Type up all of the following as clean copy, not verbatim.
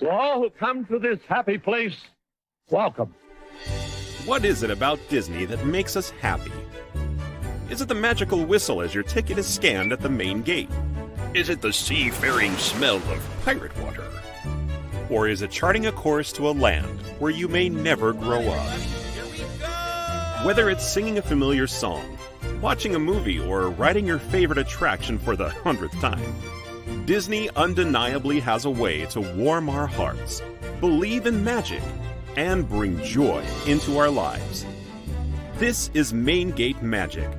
To all who come to this happy place, welcome. What is it about Disney that makes us happy? Is it the magical whistle as your ticket is scanned at the main gate? Is it the seafaring smell of pirate water? Or is it charting a course to a land where you may never grow up? Whether it's singing a familiar song, watching a movie, or riding your favorite attraction for the 100th time, Disney undeniably has a way to warm our hearts, believe in magic, and bring joy into our lives. This is Main Gate Magic,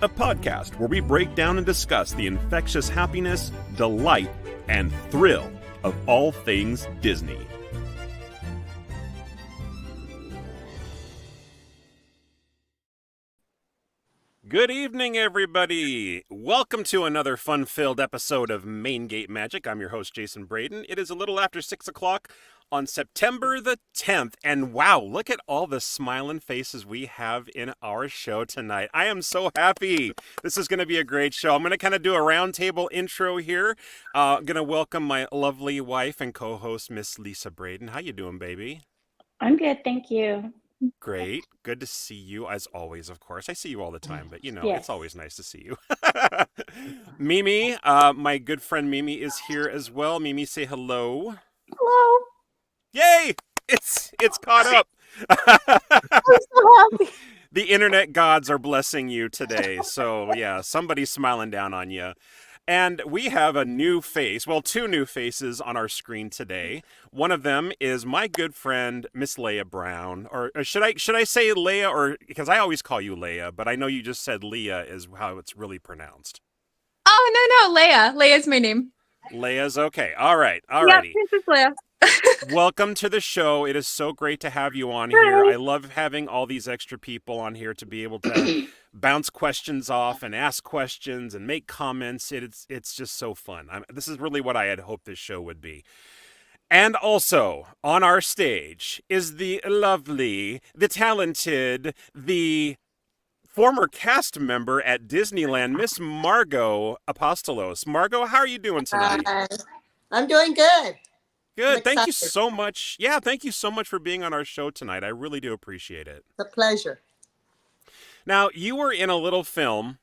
a podcast where we break down and discuss the infectious happiness, delight, and thrill of all things Disney. Good evening, everybody. Welcome to another fun-filled episode of Main Gate Magic. I'm your host, Jason Braden. It is a little after 6 o'clock on September the 10th. And wow, look at all the smiling faces we have in our show tonight. I am so happy. This is going to be a great show. I'm going to kind of do a roundtable intro here. I'm going to welcome my lovely wife and co-host, Miss Lisa Braden. How you doing, baby? I'm good, thank you. Great. Good to see you, as always, of course. I see you all the time, but, Yes. it's always nice to see you. Mimi, my good friend Mimi is here as well. Mimi, say hello. Hello. Yay! It's caught up. I'm so happy. The internet gods are blessing you today. So, yeah, somebody's smiling down on you. And we have a new face, well, two new faces on our screen today. One of them is my good friend, Miss Leah Brown. Or should I say Leah, or because I always call you Leah, but I know you just said Leah is how it's really pronounced. Oh, no, Leia. Leia's my name. Leia's okay. All right. All Yeah, righty. Princess Leia. Welcome to the show. It is so great to have you on here. I love having all these extra people on here to be able to bounce questions off and ask questions and make comments. It's just so fun. This is really what I had hoped this show would be. And also on our stage is the lovely, the talented, the former cast member at Disneyland, Miss Margo Apostolos. Margo, how are you doing tonight? I'm doing good. Good. Thank you excited. so much. Yeah, thank you so much for being on our show tonight. I really do appreciate it. It's a pleasure. Now, you were in a little film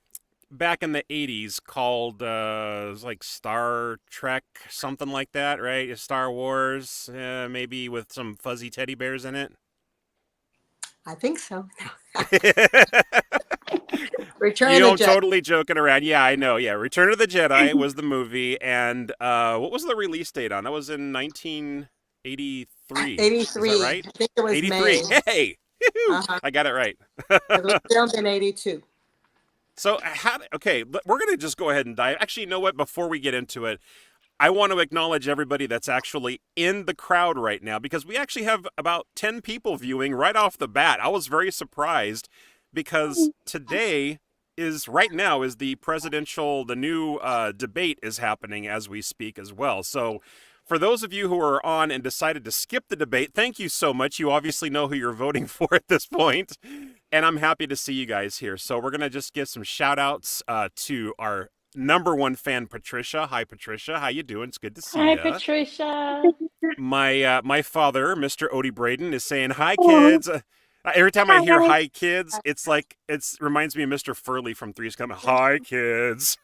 back in the 80s called it was like Star Trek, something like that, right? Star Wars, maybe with some fuzzy teddy bears in it. I think so. Return You of know, the Jedi. totally joking around. Yeah, I know. Yeah, Return of the Jedi was the movie. And what was the release date on? That was in 1983. 83. Is that right? I think it was 83. May. Hey! Uh-huh. I got it right. It was filmed in 82. So, we're going to just go ahead and dive. Actually, you know what? Before we get into it, I want to acknowledge everybody that's actually in the crowd right now, because we actually have about 10 people viewing right off the bat. I was very surprised because today right now is the new debate is happening as we speak as well. So for those of you who are on and decided to skip the debate, thank you so much. You obviously know who you're voting for at this point, and I'm happy to see you guys here. So we're going to just give some shout outs to our number one fan, Patricia. Hi, Patricia. How you doing? It's good to see you. Hi, Patricia. My father, Mr. Odie Braden, is saying, hi, kids. Every time I hear hi, kids, it reminds me of Mr. Furley from Three's Company. Hi, kids.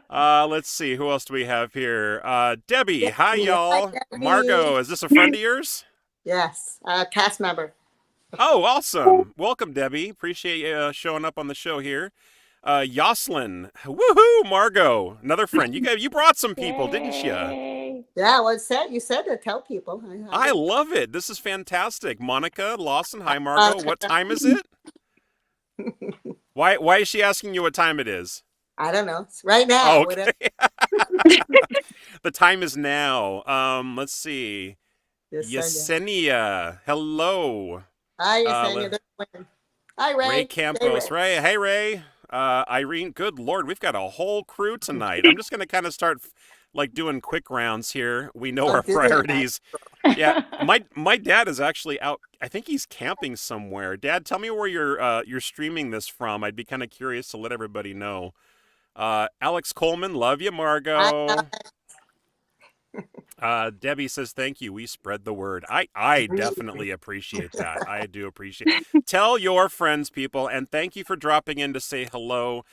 Let's see. Who else do we have here? Debbie. Hi, y'all. Hi, Debbie. Margo, is this a friend of yours? Yes, cast member. Oh, awesome. Welcome, Debbie. Appreciate you showing up on the show here. Yoslin. Woohoo, Margo. Another friend. You brought some people, didn't you? Yay. Yeah, well, you said to tell people. I love it. This is fantastic. Monica Lawson. Hi, Margo. What time is it? Why is she asking you what time it is? I don't know. It's right now. Oh, okay. The time is now. Let's see. Yesenia. Hello. Hi, Yesenia. Hi, Ray. Ray Campos. Ray. Hey, Ray. Irene. Good Lord. We've got a whole crew tonight. I'm just going to kind of start doing quick rounds here. We know our priorities. Yeah. My dad is actually out. I think he's camping somewhere. Dad, tell me where you're streaming this from. I'd be kind of curious to let everybody know. Alex Coleman, love you, Margo. Debbie says, thank you. We spread the word. I definitely appreciate that. I do appreciate it. Tell your friends, people, and thank you for dropping in to say hello.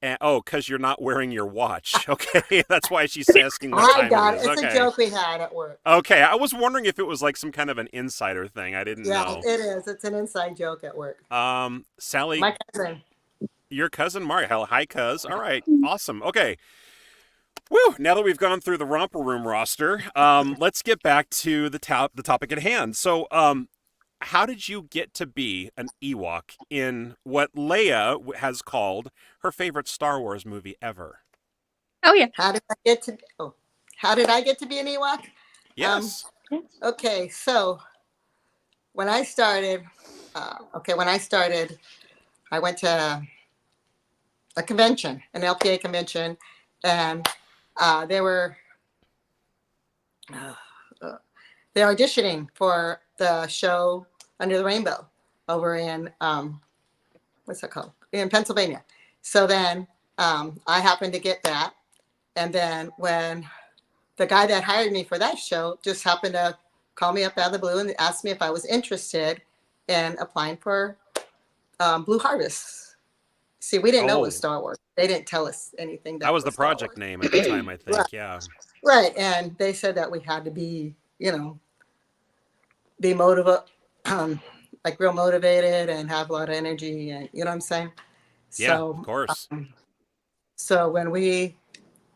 And, because you're not wearing your watch. Okay, that's why she's asking what I time got it it. is. It's Okay. a joke we had at work. Okay, I was wondering if it was like some kind of an insider thing. I didn't Yeah, know. it is. It's an inside joke at work. Sally, My cousin. your cousin Mark. Hell, hi, cuz. All right, awesome. Okay. Woo! Now that we've gone through the romper room roster, let's get back to the topic at hand. So, how did you get to be an Ewok in what Leia has called her favorite Star Wars movie ever? Oh yeah. How did I get to? Oh, how did I get to be an Ewok? Yes. Okay, so when I started, I went to a convention, an LPA convention, and they're auditioning for the show Under the Rainbow over in what's that called? In Pennsylvania. So then I happened to get that, and then when the guy that hired me for that show just happened to call me up out of the blue and asked me if I was interested in applying for Blue Harvest. See, we didn't know it was Star Wars. They didn't tell us anything. That was the project name at the time, I think. Right. Yeah. Right, and they said that we had to be, be like real motivated and have a lot of energy, and you know what I'm saying? Yeah, So, of course. So when we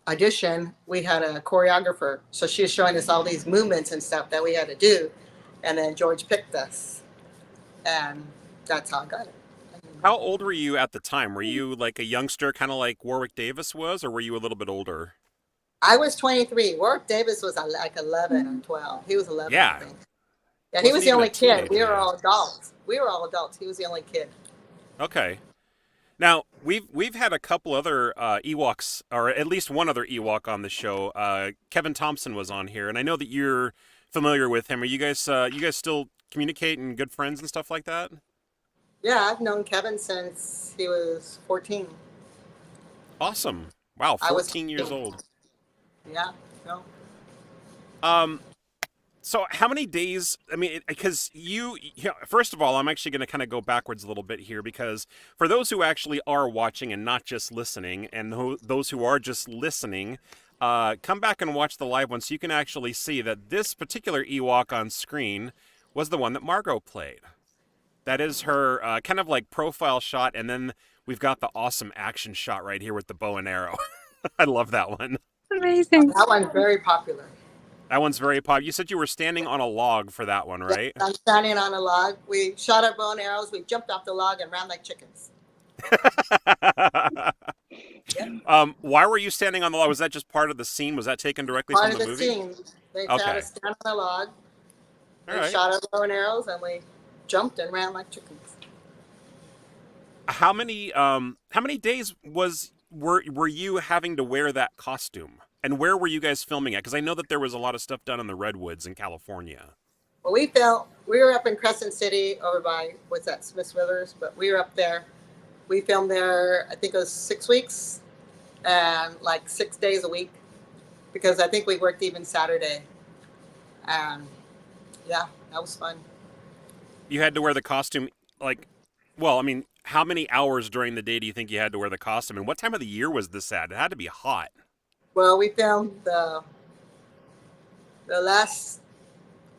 auditioned, we had a choreographer. So she was showing us all these movements and stuff that we had to do, and then George picked us, and that's how I got it. How old were you at the time? Were you like a youngster, kind of like Warwick Davis was, or were you a little bit older? I was 23. Warwick Davis was like 11 or 12. He was 11. Yeah. I think. Yeah, he was the only kid. We were yet. all adults. He was the only kid. Okay. Now we've had a couple other Ewoks, or at least one other Ewok on the show. Kevin Thompson was on here, and I know that you're familiar with him. Are you guys still communicate and good friends and stuff like that? Yeah, I've known Kevin since he was 14. Awesome! Wow, I was 14 years old. Yeah. No. So how many days, I mean, because first of all, I'm actually going to kind of go backwards a little bit here, because for those who actually are watching and not just listening, and those who are just listening, come back and watch the live one so you can actually see that this particular Ewok on screen was the one that Margo played. That is her kind of like profile shot, and then we've got the awesome action shot right here with the bow and arrow. I love that one. Amazing. That one's very popular. That one's very popular. You said you were standing on a log for that one, right? Yeah, I'm standing on a log. We shot our bow and arrows. We jumped off the log and ran like chickens. Why were you standing on the log? Was that just part of the scene? Was that taken directly from the movie? Part of the scene. They had us stand on the log. We shot our bow and arrows, and we jumped and ran like chickens. How many days were you having to wear that costume? And where were you guys filming at? Because I know that there was a lot of stuff done in the Redwoods in California. Well, we were up in Crescent City over by, Smith Withers, but we were up there. We filmed there, I think it was 6 weeks and like 6 days a week, because I think we worked even Saturday. And yeah, that was fun. You had to wear the costume, how many hours during the day do you think you had to wear the costume? And what time of the year was this at? It had to be hot. Well, we filmed the last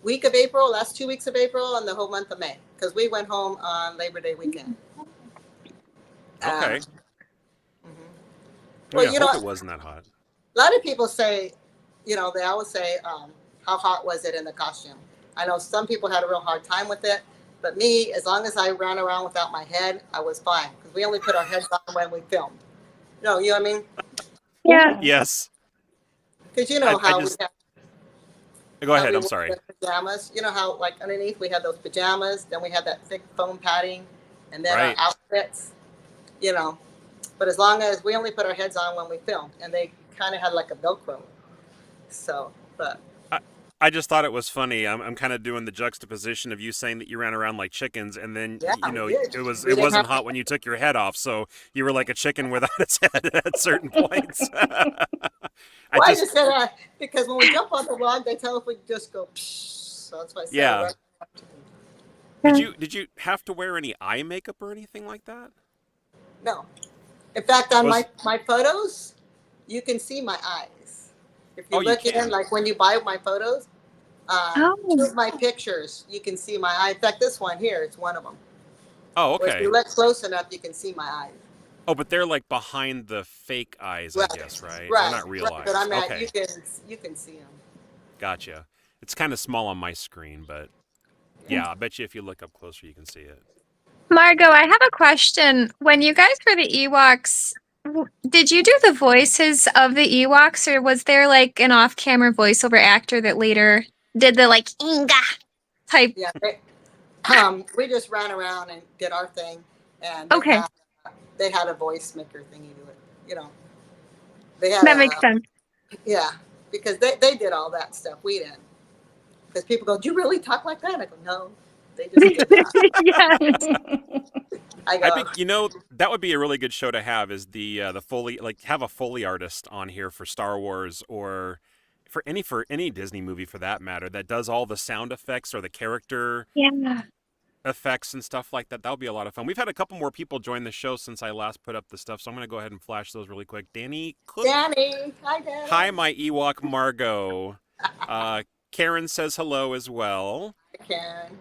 2 weeks of April, and the whole month of May, because we went home on Labor Day weekend. Okay. Well, I hope it wasn't that hot. A lot of people say, they always say, how hot was it in the costume? I know some people had a real hard time with it, but me, as long as I ran around without my head, I was fine, because we only put our heads on when we filmed. You know what I mean? Yeah. Yes. Because we have. Go ahead. I'm sorry. Pajamas. You know how, like, underneath we had those pajamas, then we had that thick foam padding, and then our outfits. But as long as we only put our heads on when we filmed, and they kind of had like a Velcro. So, but. I just thought it was funny. I'm kind of doing the juxtaposition of you saying that you ran around like chickens, and then it wasn't hot when you took your head off, so you were like a chicken without its head at certain points. Well, I just said because when we jump on the log, they tell us we just go. Psh, so that's why I said. Yeah. Right. Did you have to wear any eye makeup or anything like that? No. In fact, on my photos, you can see my eyes. If you look in, like when you buy my photos, two of my pictures, you can see my eye. In fact, this one here, it's one of them. Oh, okay. If you look close enough, you can see my eyes. Oh, but they're like behind the fake eyes, I guess, right? Right. They're not real eyes. But I mean, okay. you can see them. Gotcha. It's kind of small on my screen, but yeah, I bet you if you look up closer, you can see it. Margo, I have a question. When you guys were the Ewoks, did you do the voices of the Ewoks, or was there like an off-camera voiceover actor that later did the like Inga type? Yeah. We just ran around and did our thing, and they had a voice maker thingy to it. You know, they had that makes sense. Yeah, because they did all that stuff. We didn't. Because people go, "Do you really talk like that?" I go, "No, they just did that." I think that would be a really good show to have is the Foley, like have a Foley artist on here for Star Wars or for any Disney movie for that matter that does all the sound effects or the character effects and stuff like that. That would be a lot of fun. We've had a couple more people join the show since I last put up the stuff, so I'm going to go ahead and flash those really quick. Danny Cook. Danny, hi Danny. Hi, my Ewok Margo. Karen says hello as well. Hi, Karen.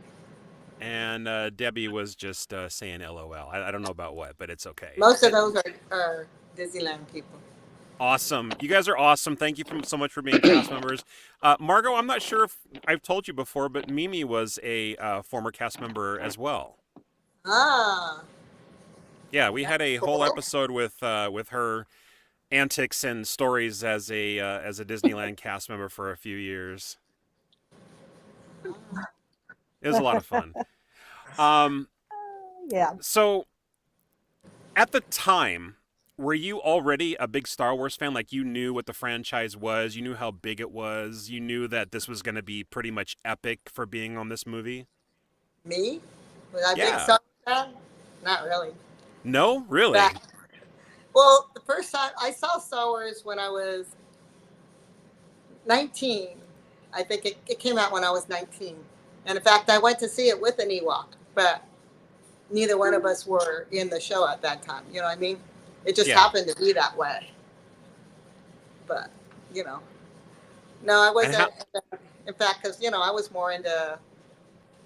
And Debbie was just saying LOL. I don't know about what, but it's okay. Most of those are Disneyland people. Awesome. You guys are awesome. Thank you so much for being cast members. Margo, I'm not sure if I've told you before, but Mimi was a former cast member as well. Ah. Yeah, we had a whole episode with her antics and stories as a Disneyland cast member for a few years. It was a lot of fun. Yeah. So, at the time, were you already a big Star Wars fan? Like, you knew what the franchise was, you knew how big it was, you knew that this was going to be pretty much epic for being on this movie? Me? Was I a big Star Wars fan? Not really. No? Really? Well, the first time I saw Star Wars when I was 19. I think it came out when I was 19. And in fact, I went to see it with an Ewok, but neither one of us were in the show at that time. You know what I mean? It just happened to be that way. But, no, I wasn't. In fact, because, I was more into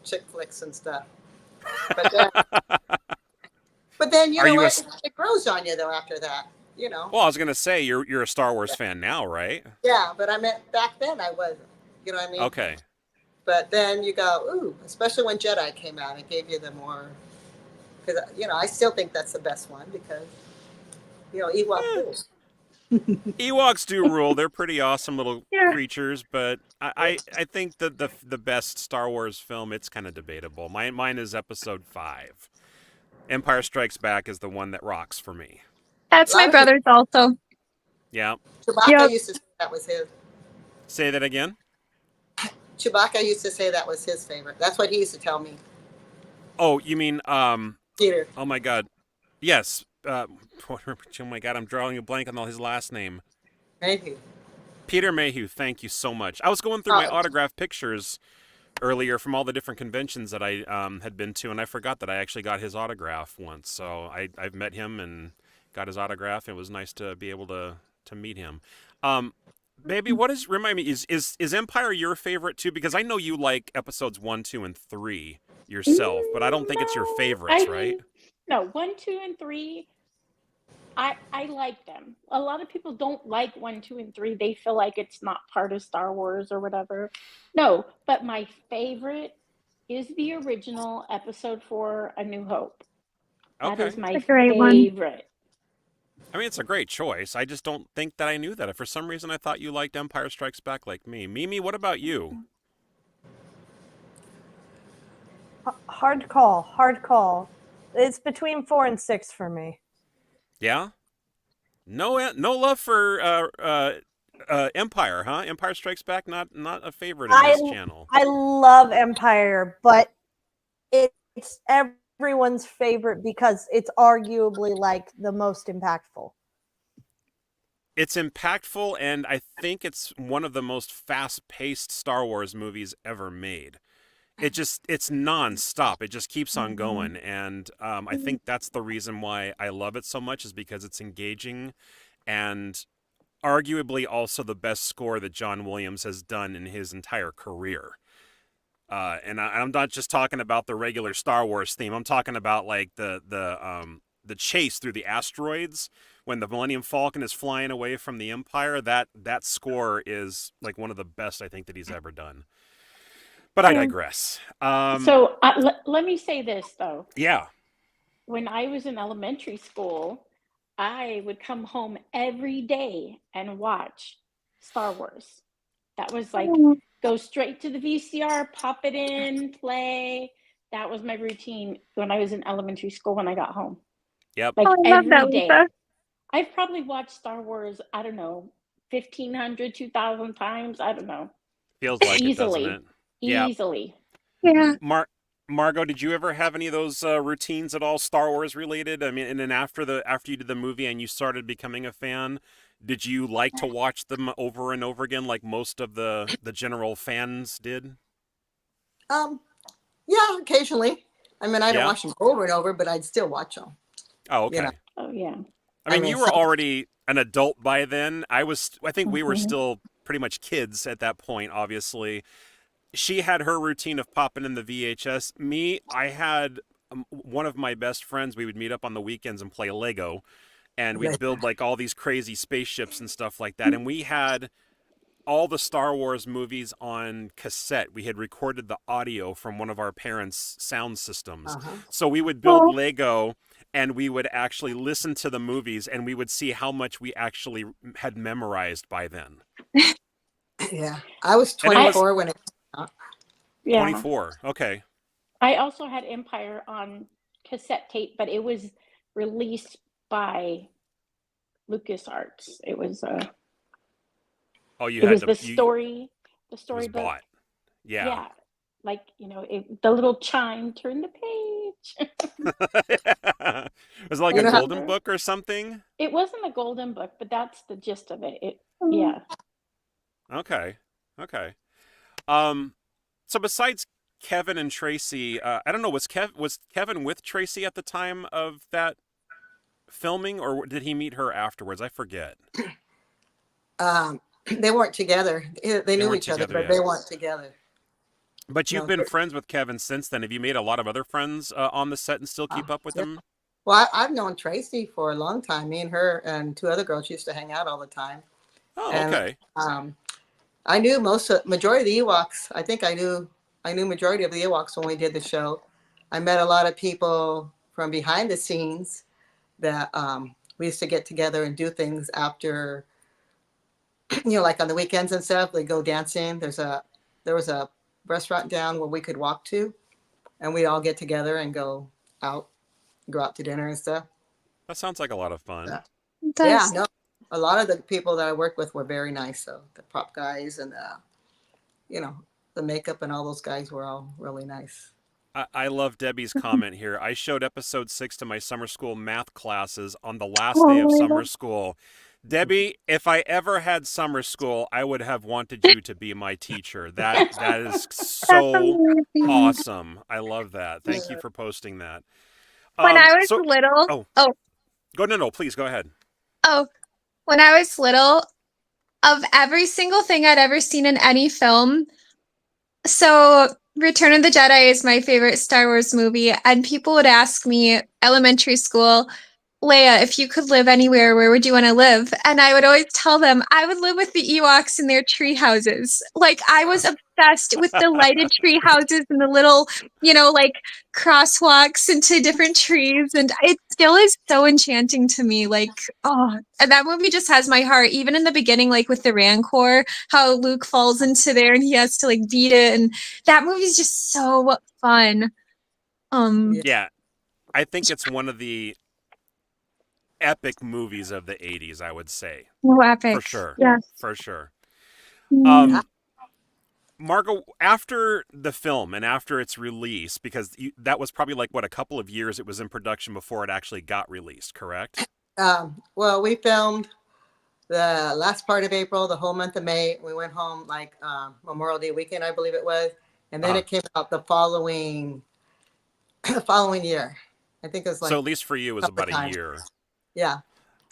chick flicks and stuff. But then, you know what? It grows on you, though, after that, Well, I was going to say, you're a Star Wars fan now, right? Yeah, but I meant back then I wasn't. You know what I mean? Okay. But then you go, ooh, especially when Jedi came out, it gave you the more, because, I still think that's the best one because, Ewok rules. Ewoks do rule. They're pretty awesome little creatures, but I think that the best Star Wars film, it's kind of debatable. Mine is Episode 5. Empire Strikes Back is the one that rocks for me. That's my brother's also. Yeah. Chewbacca used to say that was his. Say that again? Chewbacca used to say that was his favorite. That's what he used to tell me. Oh, you mean Peter? Oh my God, yes. Oh my God, I'm drawing a blank on his last name. Mayhew. Peter Mayhew. Thank you so much. I was going through my autograph pictures earlier from all the different conventions that I had been to, and I forgot that I actually got his autograph once. So I've met him and got his autograph. It was nice to be able to meet him. Baby, remind me, is Empire your favorite too? Because I know you like episodes 1, 2, and 3 yourself, but I don't think it's your favorites, right? No, 1, 2, and 3. I like them. A lot of people don't like 1, 2, and 3. They feel like it's not part of Star Wars or whatever. No, but my favorite is the original Episode 4, A New Hope. Okay. That is my favorite. I mean, it's a great choice. I just don't think that I knew that. For some reason, I thought you liked Empire Strikes Back like me. Mimi, what about you? Hard call. It's between 4 and 6 for me. Yeah? No love for Empire, huh? Empire Strikes Back, not a favorite in this channel. I love Empire, but it's everyone's favorite because it's arguably like the most impactful. It's impactful, and I think it's one of the most fast-paced Star Wars movies ever made. It's nonstop. It just keeps on going, and I think that's the reason why I love it so much, is because it's engaging, and arguably also the best score that John Williams has done in his entire career. And I'm not just talking about the regular Star Wars theme. I'm talking about like the chase through the asteroids when the Millennium Falcon is flying away from the Empire. That score is like one of the best I think that he's ever done. But I digress. So let me say this though. Yeah. When I was in elementary school, I would come home every day and watch Star Wars. That was like go straight to the VCR, pop it in, play. That was my routine when I was in elementary school when I got home. Yep. Like Oh, I love that, every day. Lisa. I've probably watched Star Wars, I don't know, 1,500, 2,000 times. I don't know. Feels like Easily. it, doesn't it? Yeah. Easily. Yeah. Margo, did you ever have any of those routines at all, Star Wars related? I mean, and then after you did the movie and you started becoming a fan, did you like to watch them over and over again, like most of the general fans did? Yeah, occasionally. I mean, I don't Yeah? watch them over and over, but I'd still watch them. Oh, okay. You know. Oh, yeah. I mean, I mean, you were some- already an adult by then. I think we were Mhm. still pretty much kids at that point, obviously. She had her routine of popping in the VHS. Me, I had one of my best friends. We would meet up on the weekends and play Lego, and we'd build like all these crazy spaceships and stuff like that. And we had all the Star Wars movies on cassette. We had recorded the audio from one of our parents' sound systems. Uh-huh. So we would build Lego, and we would actually listen to the movies, and we would see how much we actually had memorized by then. Yeah, I was And it was- 24 when it. Yeah. 24. Okay. I also had Empire on cassette tape, but it was released by LucasArts. It was Oh, you it had was to. the you- story it was book. bought. Yeah. Like, you know, the little chime, turn the page. Was it like You a know how- golden book or something? It wasn't a golden book, but that's the gist of it. Mm-hmm. Yeah. Okay. So besides Kevin and Tracy, I don't know, was Kevin with Tracy at the time of that filming, or did he meet her afterwards? I forget. They weren't together. They knew weren't each other, together but they yet. weren't together. But you've No, been but- friends with Kevin since then. Have you made a lot of other friends on the set and still keep up with yeah. them? Well, I've known Tracy for a long time. Me and her and two other girls used to hang out all the time. Oh, And, okay. I knew majority of the Ewoks. I think I knew majority of the Ewoks when we did the show. I met a lot of people from behind the scenes that we used to get together and do things after, like on the weekends and stuff. They go dancing. There was a restaurant down where we could walk to, and we'd all get together and go out to dinner and stuff. That sounds like a lot of fun. Yeah. That's- Yeah, no, a lot of the people that I worked with were very nice. So the prop guys and the makeup and all those guys were all really nice. I love Debbie's comment here. I showed episode 6 to my summer school math classes on the last Oh, day of my summer God. school. Debbie, if I ever had summer school, I would have wanted you to be my teacher. That is That's so amazing. awesome. I love that. Thank you for posting that. When I was so- little, no, please go ahead. when I was little, of every single thing I'd ever seen in any film, so Return of the Jedi is my favorite Star Wars movie, and people would ask me, elementary school, Leia, if you could live anywhere, where would you want to live? And I would always tell them I would live with the Ewoks in their tree houses. Like, I was obsessed with the lighted tree houses and the little, like crosswalks into different trees. And it still is so enchanting to me. Like, and that movie just has my heart. Even in the beginning, like with the Rancor, how Luke falls into there and he has to like beat it. And that movie's just so fun. Yeah, I think it's one of the epic movies of the 80s, I would say. Oh, epic. For sure. Yes. For sure. Mm. Margo, after the film and after its release, because that was probably like, what, a couple of years it was in production before it actually got released, correct? Well, we filmed the last part of April, the whole month of May. We went home like Memorial Day weekend, I believe it was, and then it came out the following year. I think it was like So at least for you, it was about a summertime. year. Yeah.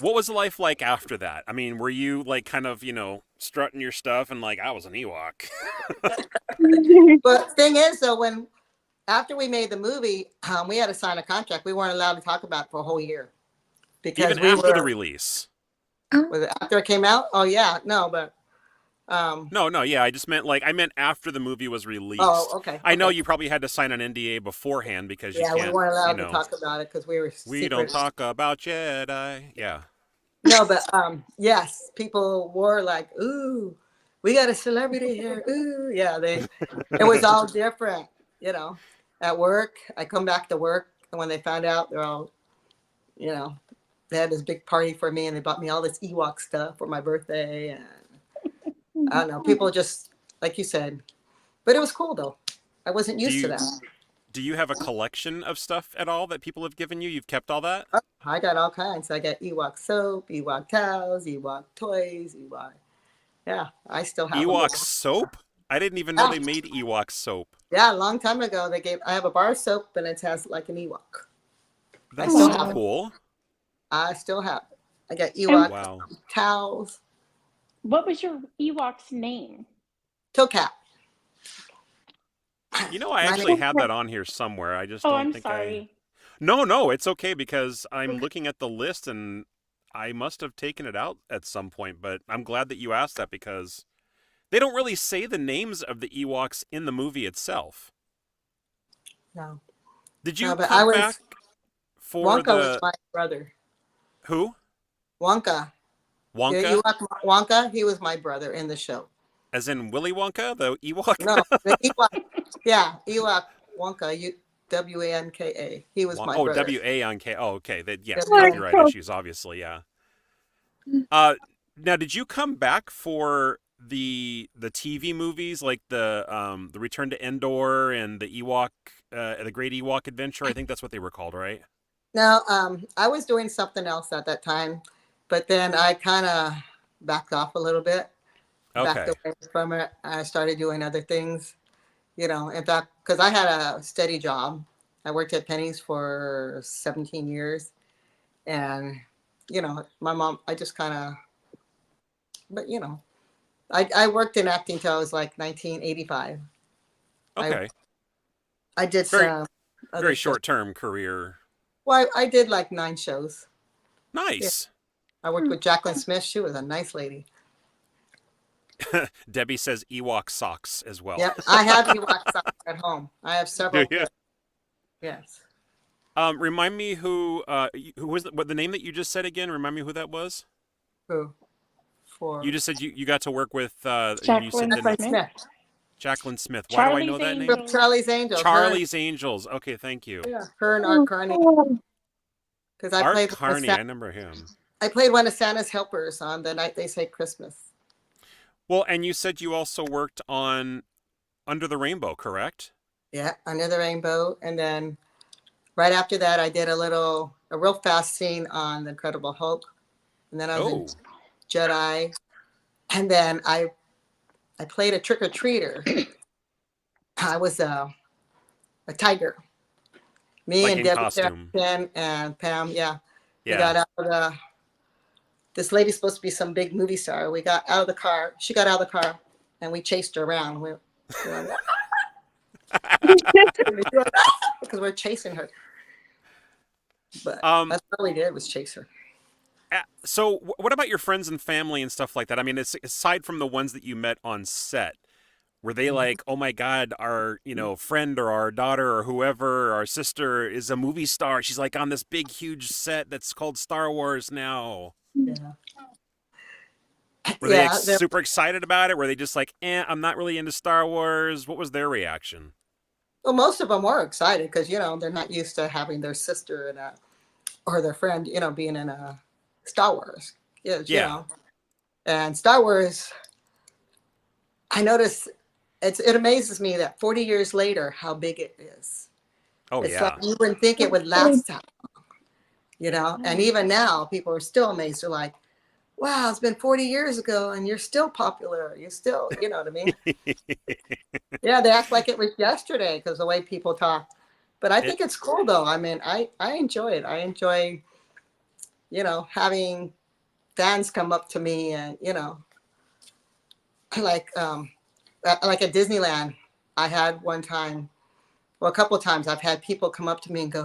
What was life like after that? I mean, were you like kind of, strutting your stuff and like, I was an Ewok? But thing is, though, after we made the movie, we had to sign a contract. We weren't allowed to talk about it for a whole year because Even after the release? Was it after it came out? Oh yeah, no, but No, yeah, I just meant I meant after the movie was released. Oh, okay. I know you probably had to sign an NDA beforehand because you can't. We weren't allowed to talk about it because we were. We don't talk about Jedi. Yeah. No, but yes, people were like, "Ooh, we got a celebrity here." Ooh, yeah, it was all different, At work, I come back to work, and when they found out, they're all, they had this big party for me, and they bought me all this Ewok stuff for my birthday, and I don't know, people just like you said, but it was cool though. I wasn't used to that. Do you have a collection of stuff at all that people have given you? You've kept all that? Oh, I got all kinds. I got Ewok soap, Ewok towels, Ewok toys, Ewok. Yeah, I still have Ewok soap? I didn't even know they made Ewok soap. Yeah, a long time ago I have a bar of soap and it has like an Ewok. That's so cool. I still have it. I got Ewok towels. What was your Ewok's name? Tillcat. I actually had that on here somewhere. I just don't think sorry. No, it's okay because I'm looking at the list and I must have taken it out at some point, but I'm glad that you asked that because they don't really say the names of the Ewoks in the movie itself. No. Did you come back for Wonka was my brother. Who? Wonka. Wonka? Wonka, he was my brother in the show. As in Willy Wonka, the Ewok? No, the Ewok. Yeah, Ewok Wonka, Wanka. He was my brother. Oh, Wank. Oh, okay. Copyright issues, obviously, yeah. Now, did you come back for the TV movies, like the Return to Endor and the Ewok, the Great Ewok Adventure? I think that's what they were called, right? No, I was doing something else at that time, but then I kind of backed off a little bit. Backed away from it. I started doing other things, in fact, because I had a steady job. I worked at Penny's for 17 years. And, my mom, I just kind of, but, I worked in acting till I was like 1985. Okay. I did very short-term career. Well, I did like 9 shows. Nice. Yeah. I worked with Jacqueline Smith. She was a nice lady. Debbie says Ewok socks as well. Yep, I have Ewok socks at home. I have several. Yes. Remind me who was what the name that you just said again? Remind me who that was. Who? You just said you got to work with Jacqueline Smith. Jacqueline Smith. Why do I know that name? Charlie's Angels. Charlie's Angels. Okay, thank you. Yeah, her and Art Carney. Because I played Carney. I remember him. I played one of Santa's helpers on The Night They Say Christmas. Well, and you said you also worked on Under the Rainbow, correct? Yeah, Under the Rainbow. And then right after that, I did a real fast scene on The Incredible Hulk. And then I was in Jedi. And then I played a trick-or-treater. I was a tiger. Me and Debbie and Pam, yeah. We got out of this lady's supposed to be some big movie star. We got out of the car. She got out of the car, and we chased her around. Because we're chasing her. But that's all we did was chase her. So what about your friends and family and stuff like that? I mean, aside from the ones that you met on set, were they like, oh my God, our friend or our daughter or whoever, our sister is a movie star. She's like on this big, huge set that's called Star Wars now. Yeah. Were they super excited about it? Were they just like, I'm not really into Star Wars? What was their reaction? Well, most of them were excited because, they're not used to having their sister or their friend, being in a Star Wars. Yeah. And Star Wars, I noticed it amazes me that 40 years later, how big it is. Oh, it's like you wouldn't think it would last that long, and even now people are still amazed. They're like, wow, it's been 40 years ago and you're still popular. You're still, you know what I mean? Yeah, they act like it was yesterday because the way people talk. But I think it's cool though. I mean, I enjoy it. I enjoy, having fans come up to me and, like like at Disneyland, I had one time, well, a couple of times I've had people come up to me and go,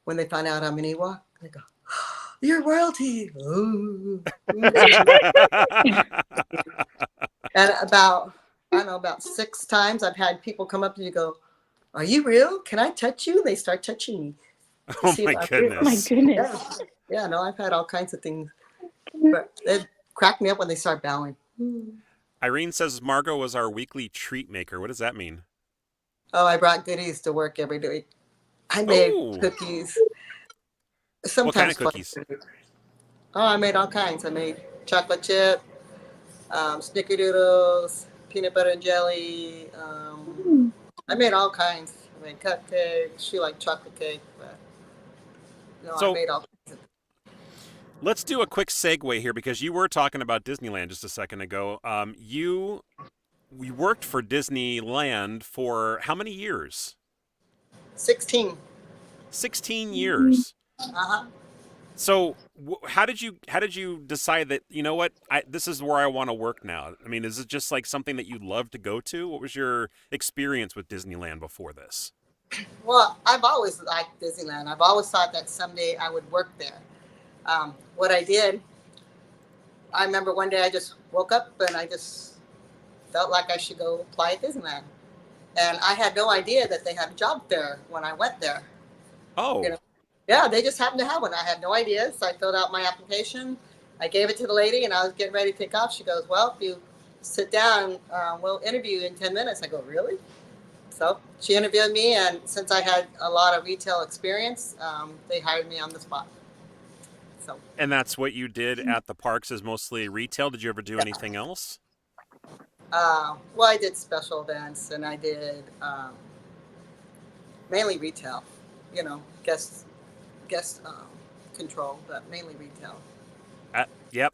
when they find out I'm an Ewok, they go, "You're royalty." Ooh. And I don't know, about 6 times I've had people come up to me and go, "Are you real? Can I touch you?" And they start touching me. Oh my goodness. My goodness. Yeah, no, I've had all kinds of things. But it cracked me up when they start bowing. Irene says Margo was our weekly treat maker. What does that mean? Oh, I brought goodies to work every day. I made Ooh. cookies. What kind Sometimes of cookies? Oh, I made all kinds. I made chocolate chip, snickerdoodles, peanut butter and jelly. I made all kinds. I made cupcakes. She liked chocolate cake, but I made all kinds. Let's do a quick segue here because you were talking about Disneyland just a second ago. We worked for Disneyland for how many years? 16. 16 years. Uh-huh. So how did you decide that, you know what, this is where I want to work now? I mean, is it just like something that you'd love to go to? What was your experience with Disneyland before this? Well, I've always liked Disneyland. I've always thought that someday I would work there. What I did, I remember one day I just woke up and I just felt like I should go apply at Disneyland. And I had no idea that they had a job there when I went there. Oh. Yeah, they just happened to have one. I had no idea. So I filled out my application. I gave it to the lady and I was getting ready to take off. She goes, "Well, if you sit down, we'll interview you in 10 minutes. I go, "Really?" So she interviewed me. And since I had a lot of retail experience, they hired me on the spot. So. And that's what you did at the parks, is mostly retail. Did you ever do anything else? Well, I did special events and I did mainly retail, guest control, but mainly retail. Yep,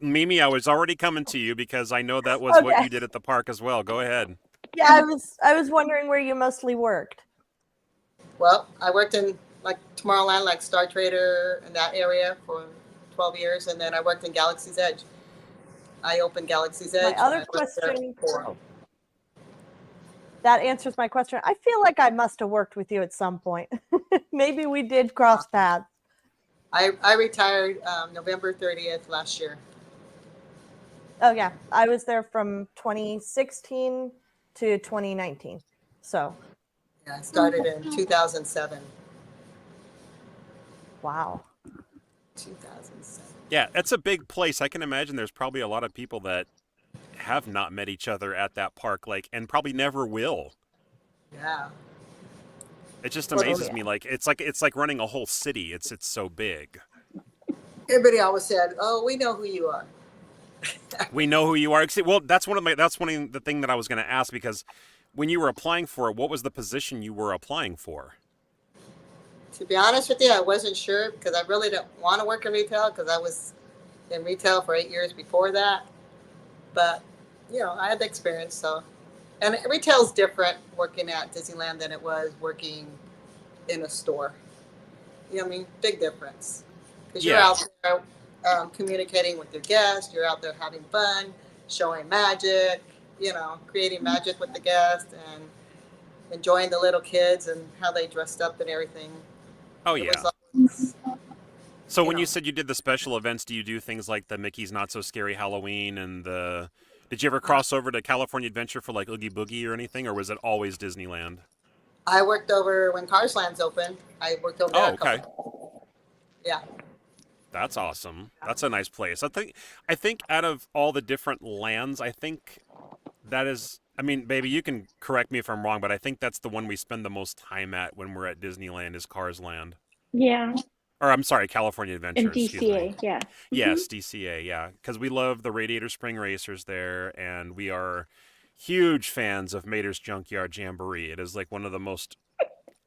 Mimi, I was already coming to you because I know that was what you did at the park as well. Go ahead. Yeah, I was wondering where you mostly worked. Well, I worked in like Tomorrowland, like Star Trader in that area for 12 years, and then I worked in Galaxy's Edge. I opened Galaxy's Edge. My other question. That answers my question. I feel like I must have worked with you at some point. Maybe we did cross paths. I retired November 30th last year. Oh, yeah. I was there from 2016 to 2019. So. Yeah, I started in 2007. Wow. 2007. Yeah, it's a big place. I can imagine there's probably a lot of people that have not met each other at that park, and probably never will. Yeah. It just amazes me. It's like running a whole city. It's so big. Everybody always said, "Oh, we know who you are." We know who you are. Well, that's one of the thing that I was going to ask, because when you were applying for it, what was the position you were applying for? To be honest with you, I wasn't sure because I really didn't want to work in retail because I was in retail for 8 years before that. But, I had the experience. So, and retail is different working at Disneyland than it was working in a store. You know what I mean? Big difference. Because you're out there communicating with your guests. You're out there having fun, showing magic, creating magic with the guests and enjoying the little kids and how they dressed up and everything. Oh, yeah. So when you said you did the special events, do you do things like the Mickey's Not So Scary Halloween and did you ever cross over to California Adventure for like Oogie Boogie or anything, or was it always Disneyland? I worked over when Cars Land's open. I worked over there. Oh, okay. Yeah. That's awesome. That's a nice place. I think out of all the different lands, I think that is, I mean, baby, you can correct me if I'm wrong, but I think that's the one we spend the most time at when we're at Disneyland is Cars Land. Yeah. Or I'm sorry, California Adventure. And DCA, yeah. Yes, DCA, yeah. Because we love the Radiator Spring Racers there, and we are huge fans of Mater's Junkyard Jamboree. It is like one of the most,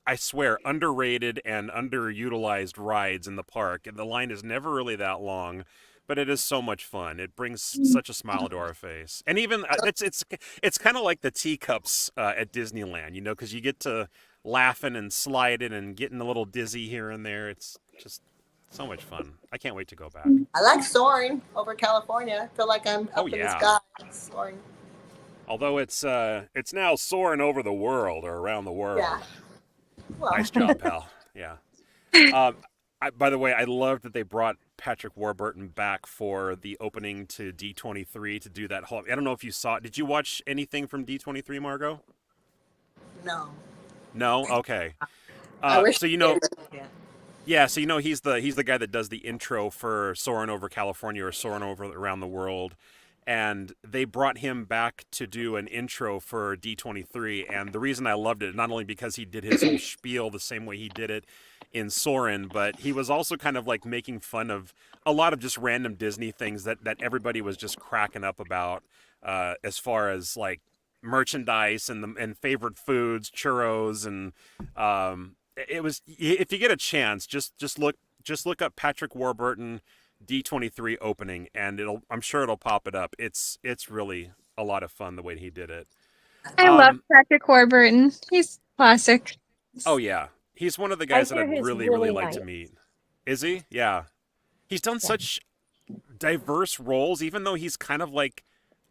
I swear, underrated and underutilized rides in the park. And the line is never really that long, but it is so much fun. It brings such a smile to our face. And even it's kind of like the teacups at Disneyland, you know, because you get to laughing and sliding and getting a little dizzy here and there. It's just so much fun. I can't wait to go back. I like soaring over California. I feel like I'm up in the sky soaring. Although it's now soaring over the world or around the world. Yeah. Well, Nice job, pal. Yeah. By the way, I love that they brought Patrick Warburton back for the opening to D23 to do that whole. I don't know if you saw it. Did you watch anything from D23, Margo? no. No. Okay. I wish so you know. Yeah, so you know he's the guy that does the intro for Soaring Over California or Soaring Over Around the World, and they brought him back to do an intro for D23. And the reason I loved it, not only because he did his whole spiel the same way he did it in Soarin', but he was also kind of like making fun of a lot of just random Disney things that everybody was just cracking up about, as far as like merchandise and favorite foods, churros, and it was, if you get a chance, just look up Patrick Warburton D23 opening, and I'm sure it'll pop it up. It's really a lot of fun the way he did it. I love Patrick Warburton. He's classic. Oh yeah, he's one of the guys that hear I'd he's really really like to nice. meet. Is he? Yeah, he's done such diverse roles, even though he's kind of like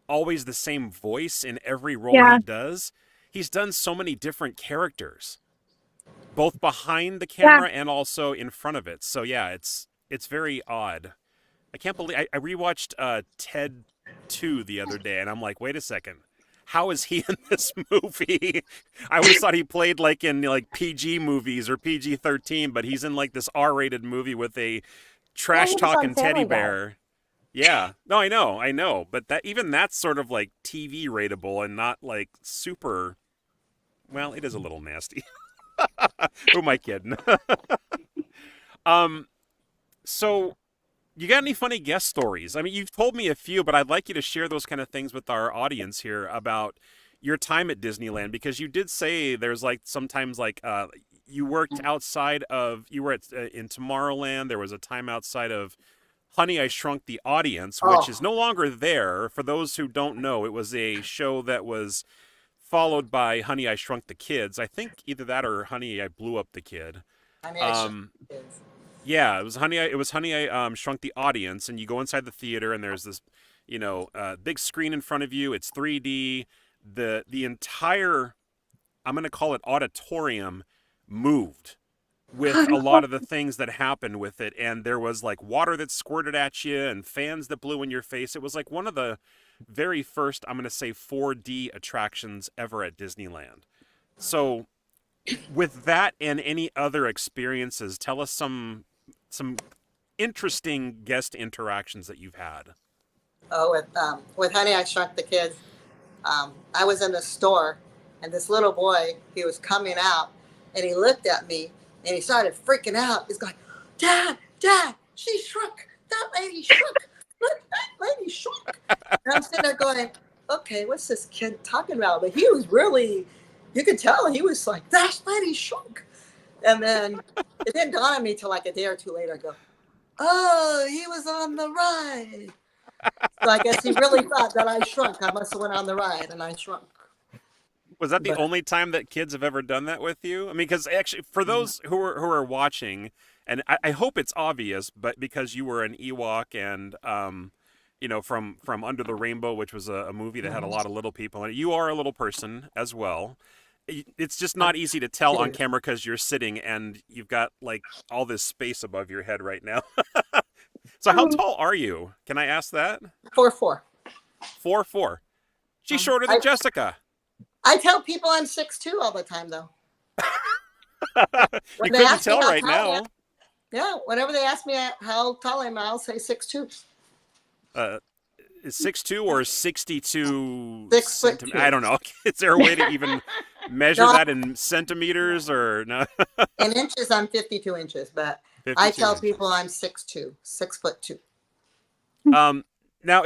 always the same voice in every role he does. He's done so many different characters, both behind the camera and also in front of it. So yeah, it's very odd. I can't believe I rewatched Ted 2 the other day, and I'm like, wait a second, how is he in this movie? I always thought he played like in like PG movies or PG-13, but he's in like this R-rated movie with a trash talking teddy bear. Yeah, no, I know, but that's sort of like TV rateable and not like super. Well, it is a little nasty. Who am I kidding? So you got any funny guest stories? I mean, you've told me a few, but I'd like you to share those kind of things with our audience here about your time at Disneyland, because you did say there's like sometimes like you worked outside of, you were in Tomorrowland. There was a time outside of Honey, I Shrunk the Audience, which is no longer there. For those who don't know, it was a show that was followed by Honey, I Shrunk the Kids. I think either that or Honey, I Blew Up the Kid. Honey, I Shrunk the Kids. Yeah, it was Honey, I Shrunk the Audience, and you go inside the theater, and there's this, big screen in front of you. It's 3D. The entire, I'm going to call it auditorium, moved with a lot of the things that happened with it, and there was like water that squirted at you and fans that blew in your face. It was like one of the very first, I'm going to say, 4D attractions ever at Disneyland. So with that and any other experiences, tell us some interesting guest interactions that you've had. Oh, with Honey, I Shrunk the Kids, I was in the store, and this little boy, he was coming out, and he looked at me, and he started freaking out. He's going, Dad, she shrunk. That lady shrunk. Look, that lady shrunk. And I'm sitting there going, okay, what's this kid talking about? But he was really, you could tell he was like, that lady shrunk. And then it didn't dawn on me till like a day or two later. I go, oh, he was on the ride. So I guess he really thought that I shrunk. I must have went on the ride and I shrunk. Was that the only time that kids have ever done that with you? I mean, because actually, for those who are watching, and I hope it's obvious, but because you were an Ewok and, from Under the Rainbow, which was a movie that had a lot of little people in it, you are a little person as well. It's just not easy to tell on camera because you're sitting and you've got like all this space above your head right now. So how tall are you? Can I ask that? 4'4". 4'4". She's shorter than Jessica. I tell people I'm 6'2" all the time, though. You couldn't tell right now. Yeah, whenever they ask me how tall I am, I'll say 6'2". 6'2" or 62 6'2". I don't know. Is there a way to even measure that in centimeters or no? In inches, I'm 52 inches, but 52 I tell inches. people I'm 6'2", 6'2". Now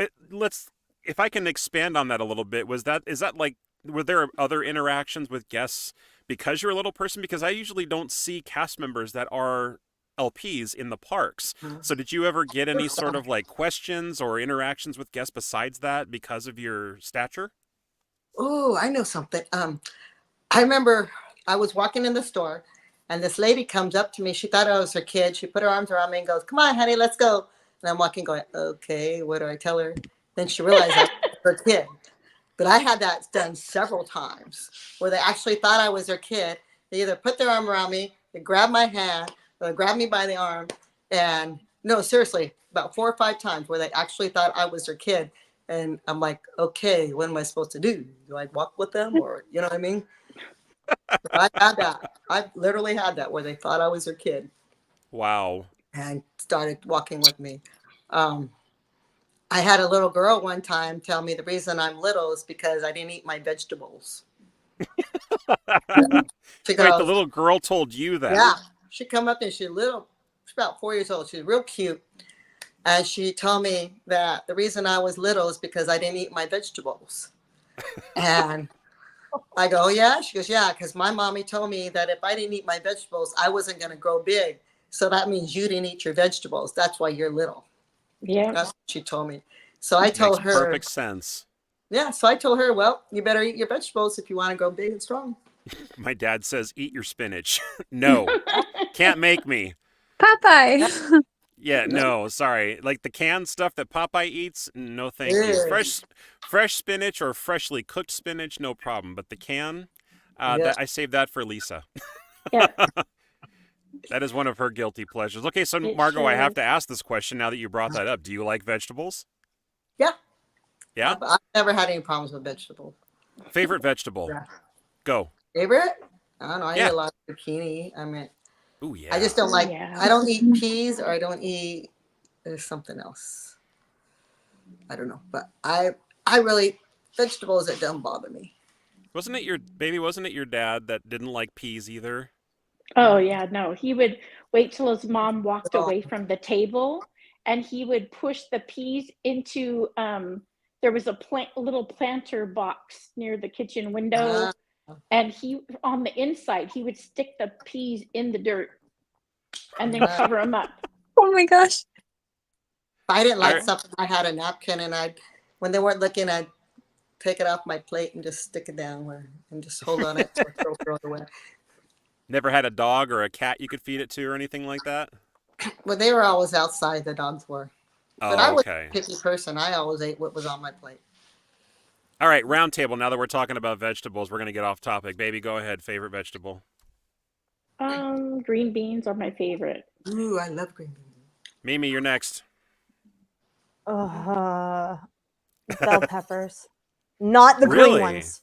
if I can expand on that a little bit, is that like, were there other interactions with guests because you're a little person? Because I usually don't see cast members that are LPs in the parks. So did you ever get any sort of like questions or interactions with guests besides that because of your stature? Oh, I know something. I remember I was walking in the store and this lady comes up to me. She thought I was her kid. She put her arms around me and goes, "Come on, honey, let's go." And I'm walking going, okay, what do I tell her? Then she realized I was her kid. But I had that done several times where they actually thought I was their kid. They either put their arm around me, they grabbed my hand, or they grabbed me by the arm. And no, seriously, about 4 or 5 times where they actually thought I was their kid. And I'm like, okay, what am I supposed to do? Do I walk with them, or you know what I mean? I had that. I literally had that where they thought I was their kid Wow. and started walking with me. I had a little girl one time tell me the reason I'm little is because I didn't eat my vegetables. She Wait, the goes, little girl told you that? yeah. She come up and she's about 4 years old. She's real cute. And she told me that the reason I was little is because I didn't eat my vegetables. And I go, oh, yeah? She goes, yeah, because my mommy told me that if I didn't eat my vegetables, I wasn't going to grow big. So that means you didn't eat your vegetables. That's why you're little. Yeah. That's what she told me. So I told Makes her. perfect sense. Yeah, so I told her, well, you better eat your vegetables if you want to grow big and strong. My dad says, eat your spinach. No, can't make me. Popeye. Yeah, no, sorry. Like the canned stuff that Popeye eats, no thank you. Yeah. Fresh spinach or freshly cooked spinach, no problem. But the can, Yeah. I saved that for Lisa. Yeah. That is one of her guilty pleasures. Okay, so It Margo, sure I have is. to ask this question now that you brought that up. Do you like vegetables? Yeah. Yeah? I've never had any problems with vegetables. Favorite vegetable? Yeah. Go. Favorite? I don't know. I Yeah. eat a lot of zucchini. I mean, Ooh, yeah. I just don't like, Yeah. I don't eat peas or I don't eat, there's something else. I don't know. But I really, vegetables that don't bother me. Wasn't it your dad that didn't like peas either? Oh yeah, no. He would wait till his mom walked Oh. away from the table and he would push the peas into there was a little planter box near the kitchen window and he on the inside he would stick the peas in the dirt and then cover them up. Oh my gosh. If I didn't like Alright. something, I had a napkin and when they weren't looking, I'd take it off my plate and just stick it down and just hold on it or throw it away. Never had a dog or a cat you could feed it to or anything like that? Well, they were always outside, the dogs were. But Oh, I was okay. a picky person. I always ate what was on my plate. All right, round table. Now that we're talking about vegetables, we're going to get off topic. Baby, go ahead. Favorite vegetable? Green beans are my favorite. Ooh, I love green beans. Mimi, you're next. Bell peppers. Not the Really? green ones.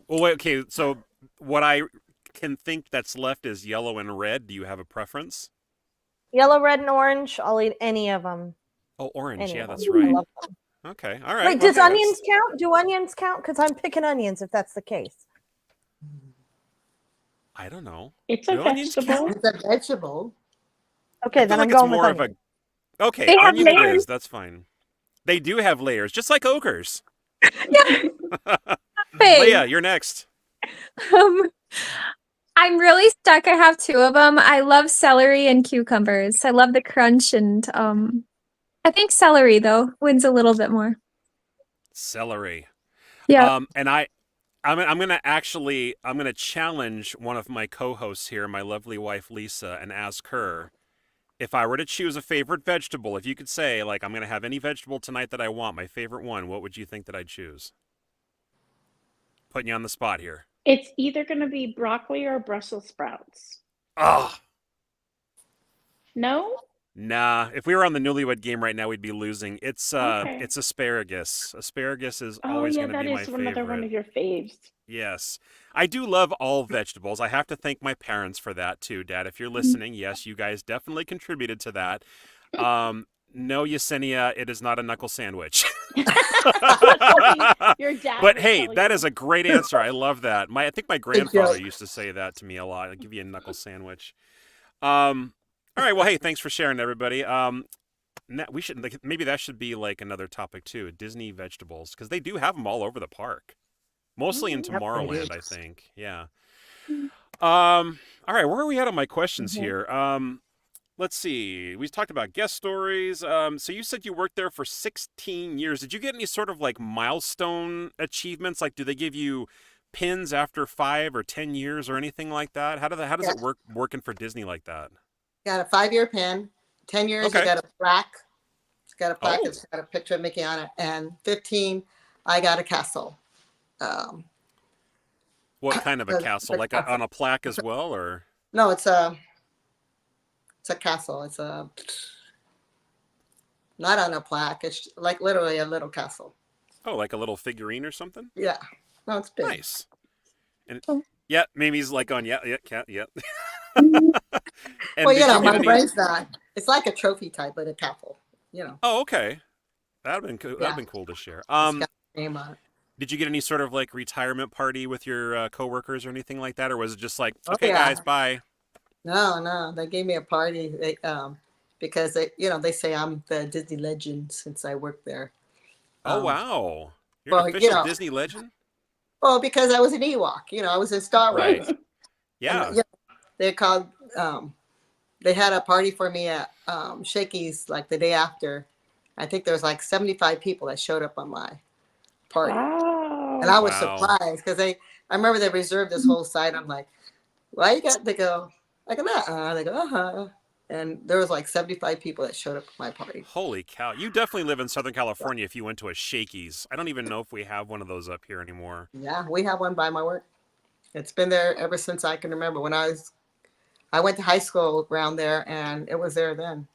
Well, wait, okay, so what I can think that's left is yellow and red. Do you have a preference? Yellow, red, and orange. I'll eat any of them. Oh, orange. Any Yeah, of that's them. right. I love them. Okay, all right. Wait, well, does hey, onions count? Do onions count? Because I'm picking onions if that's the case. I don't know. It's a Do onions vegetable. It's a vegetable. Okay, I feel then like I'm it's going with more of onions. a... Okay, They have onion it layers. is. That's fine. They do have layers, just like ogres. Yeah. Leia, you're next. Um, I'm really stuck. I have 2 of them. I love celery and cucumbers. I love the crunch and I think celery though wins a little bit more. Celery. Yeah. And I'm gonna challenge one of my co-hosts here, my lovely wife Lisa, and ask her if I were to choose a favorite vegetable. If you could say, like, I'm gonna have any vegetable tonight that I want, my favorite one, what would you think that I'd choose? Putting you on the spot here. It's either going to be broccoli or Brussels sprouts. Ah, No? nah. If we were on the Newlywed Game right now, we'd be losing. It's Okay. it's asparagus. Asparagus is Oh always yeah, gonna that be my is another one favorite. of your faves. Yes. I do love all vegetables. I have to thank my parents for that too, Dad. If you're listening, yes, you guys definitely contributed to that. No, Yesenia, it is not a knuckle sandwich. Your dad But will hey, tell that you. is a great answer. I love that. I think my grandfather used to say that to me a lot. I'll give you a knuckle sandwich. All right. Well, hey, thanks for sharing, everybody. We should maybe that should be like another topic too. Disney vegetables, because they do have them all over the park. Mostly in Yep, they Tomorrowland, do. I think. Yeah. All right, where are we at on my questions Mhm. here? Let's see. We talked about guest stories. So you said you worked there for 16 years. Did you get any sort of like milestone achievements? Like, do they give you pins after 5 or 10 years or anything like that? How does Yeah. it work working for Disney like that? Got a 5-year pin. 10 years, you Okay. got a plaque. It's got a plaque. Oh. It's got a picture of Mickey on it. And 15, I got a castle. Um, What kind of a castle? Like on a plaque as well, or? no, it's a castle. It's a not on a plaque. It's like literally a little castle. Oh, like a little figurine or something? Yeah. No, it's big. Nice. And yeah, Mimi's like on cat, yeah. And Well, did you know, get my any- brain's not. It's like a trophy type, but a castle. You know. Oh, okay. That'd been cool. Yeah. That'd been cool to share. It's got a name on it. Did you get any sort of like retirement party with your coworkers or anything like that, or was it just like, Oh, okay, yeah. guys, bye? No, they gave me a party. Because they say I'm the Disney legend since I worked there. Oh, Um, wow. You're well, an you official know- Disney legend? Well, because I was an Ewok. I was in Star Wars. Right. And, Yeah. they called. They had a party for me at Shakey's like the day after. I think there was like 75 people that showed up on my party, Wow. and I was Wow. surprised because I remember they reserved this whole site. I'm like, why you got? They go, like, they go, and there was like 75 people that showed up at my party. Holy cow. You definitely live in Southern California if you went to a Shakey's. I don't even know if we have one of those up here anymore. Yeah, we have one by my work. It's been there ever since I can remember. When I went to high school around there, and it was there then.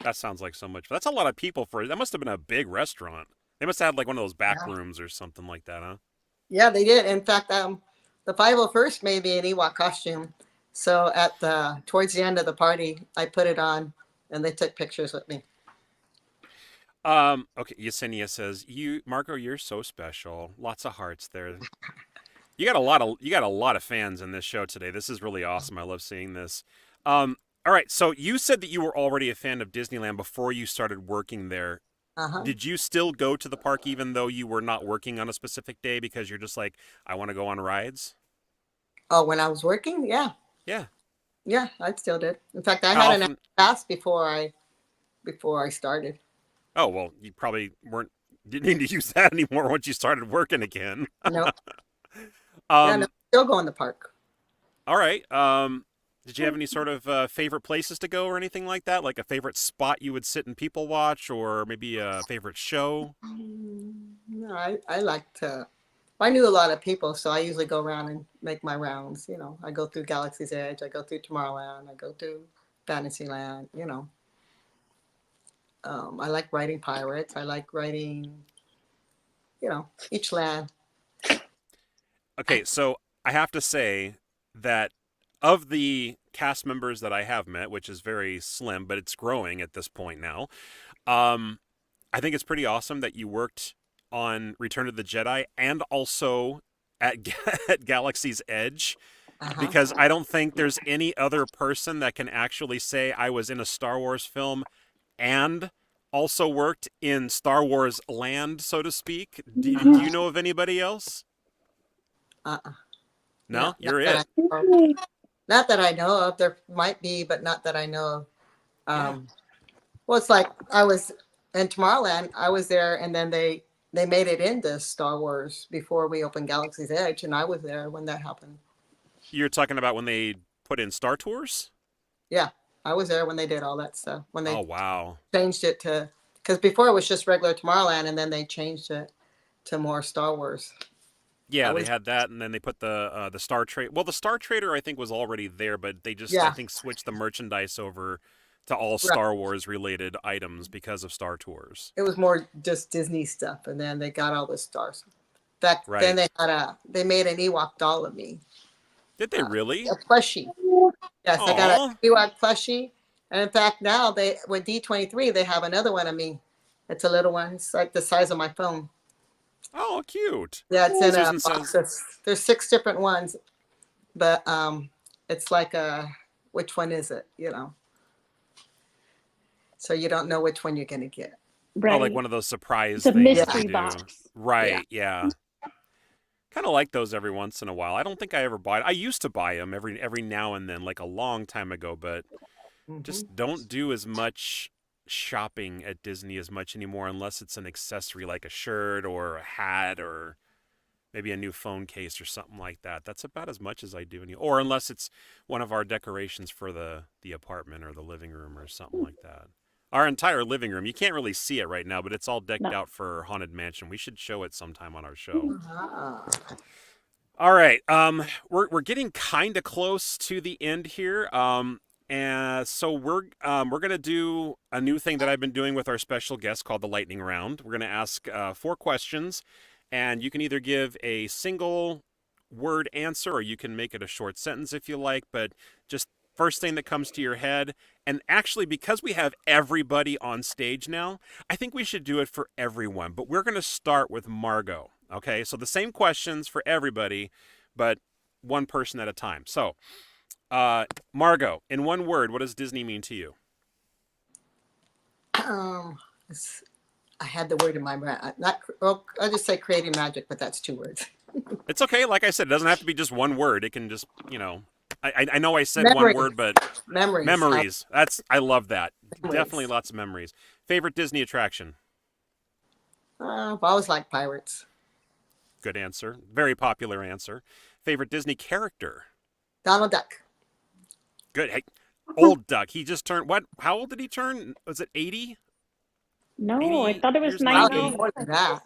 That sounds like so much. That's a lot of people that must have been a big restaurant. They must have had like one of those back Yeah. rooms or something like that, huh? Yeah, they did. In fact, the 501st made me an Ewok costume. So towards the end of the party, I put it on, and they took pictures with me. Okay, Yesenia says, Margo, you're so special. Lots of hearts there. You got a lot of fans in this show today. This is really awesome. I love seeing this. All right, so you said that you were already a fan of Disneyland before you started working there. Uh-huh. Did you still go to the park even though you were not working on a specific day because you're just like, I want to go on rides? Oh, when I was working, yeah, Yeah. I still did. In fact, I How had an often- pass before I started. Oh, well, you probably didn't need to use that anymore once you started working again. No, yeah, no, still go in the park. All right. Did you have any sort of favorite places to go or anything like that? Like a favorite spot you would sit and people watch, or maybe a favorite show? No, I like to. I knew a lot of people, so I usually go around and make my rounds. I go through Galaxy's Edge, I go through Tomorrowland, I go through Fantasyland. I like riding pirates. I like riding, each land. Okay, so I have to say that of the cast members that I have met, which is very slim, but it's growing at this point now, I think it's pretty awesome that you worked on Return of the Jedi and also at Galaxy's Edge, Uh-huh. because I don't think there's any other person that can actually say I was in a Star Wars film and also worked in Star Wars land, so to speak. Do you know of anybody else? Uh-uh. No, Not you're that it. I know of. Not that I know of. There might be, but not that I know of. Well, it's like I was in Tomorrowland. I was there, and then they made it into Star Wars before we opened Galaxy's Edge, and I was there when that happened. You're talking about when they put in Star Tours? Yeah, I was there when they did all that stuff. When they Oh, wow. changed it to, because before it was just regular Tomorrowland, and then they changed it to more Star Wars. Yeah, I they was- had that, and then they put the Star Trader. Well, the Star Trader I think was already there, but they just I Yeah. think switched the merchandise over to all Star Wars related items because of Star Tours. It was more just Disney stuff, and then they got all the stars. In fact, Right. then they made an Ewok doll of me, Did they really? a plushie. Yes, I got Aw. an Ewok plushie, and in fact, now with D23 they have another one of me. It's a little one. It's like the size of my phone. Oh, cute. Yeah, it's in a Susan box. says- There's 6 different ones, but it's like which one is it? So you don't know which one you're gonna get. Right. Oh, like one of those surprise the things mystery they do. box. Right, yeah. Kind of like those every once in a while. I don't think I ever bought. I used to buy them every now and then, like a long time ago, but just don't do as much shopping at Disney as much anymore unless it's an accessory like a shirt or a hat or maybe a new phone case or something like that. That's about as much as I do or unless it's one of our decorations for the apartment or the living room or something like that. Our entire living room, you can't really see it right now, but it's all decked out for Haunted Mansion. We should show it sometime on our show. All right, we're getting kind of close to the end here. And so we're gonna do a new thing that I've been doing with our special guest called the Lightning Round. We're gonna ask 4 questions, and you can either give a single word answer or you can make it a short sentence if you like, but just first thing that comes to your head. And actually, because we have everybody on stage now, I think we should do it for everyone. But we're going to start with Margo. Okay, so the same questions for everybody, but one person at a time. So, Margo, in one word, what does Disney mean to you? I had the word in my brain. I'll just say creating magic, but that's 2 words. It's okay. Like I said, it doesn't have to be just one word. It can just, I know I said Memories. one word, but Memories. I love that. Memories. Definitely lots of memories. Favorite Disney attraction? I've always liked pirates. Good answer. Very popular answer. Favorite Disney character? Donald Duck. Good. Hey, old Duck. He just turned, what? How old did he turn? Was it 80? No, I 80 thought it was years 90. Wow, more than that.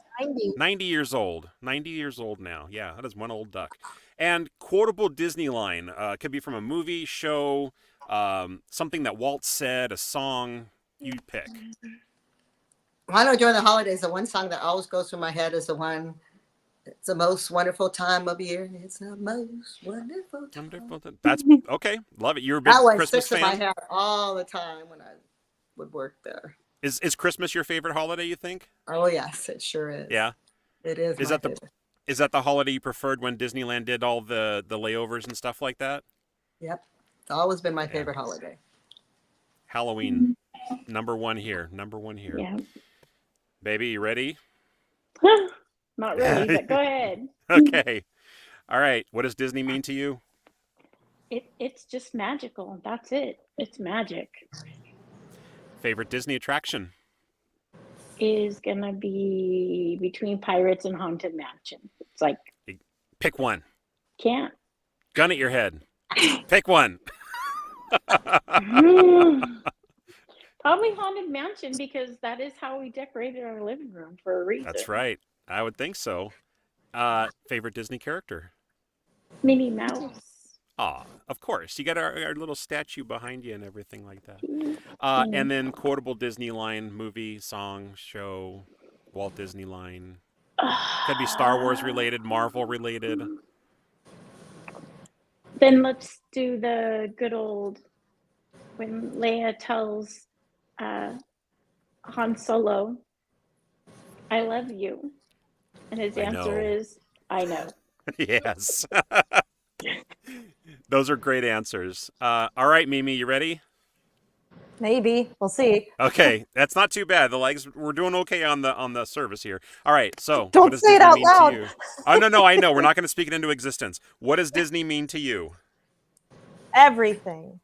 90 years old. 90 years old now. Yeah, that is one old duck. And quotable Disney line. Could be from a movie, show, something that Walt said, a song. You pick. I know during the holidays, the one song that always goes through my head is the one, it's the most wonderful time of year. It's the most wonderful time. Wonderful. That's okay. Love it. You're a big That one Christmas sticks in my fan? head all the time when I would work there. Is Christmas your favorite holiday, you think? Oh, yes, it sure is. Yeah. It is. Is my that the favorite. Is that the holiday you preferred when Disneyland did all the layovers and stuff like that? Yep. It's always been my favorite holiday. Halloween. Number one here. Yeah. Baby, you ready? Not really, but go ahead. Okay. All right. What does Disney mean to you? It's just magical. That's it. It's magic. Favorite Disney attraction? Is gonna be between Pirates and Haunted Mansion. It's like Pick one. can't. Gun at your head. Pick one. Probably Haunted Mansion because that is how we decorated our living room for a reason. That's right. I would think so. Favorite Disney character? Minnie Mouse. Aw, of course. You got our little statue behind you and everything like that. Mm. And then quotable Disney line, movie, song, show, Walt Disney line. Could be Star Wars related, Marvel related. Then let's do the good old when Leia tells Han Solo, "I love you," and his answer is, "I know." Yes. Those are great answers. All right, Mimi, you ready? Maybe. We'll see. Okay, that's not too bad. The legs, we're doing okay on the service here. All right, so Don't what does say it Disney out mean loud. to you? Oh no, I know. We're not going to speak it into existence. What does Disney mean to you? Everything.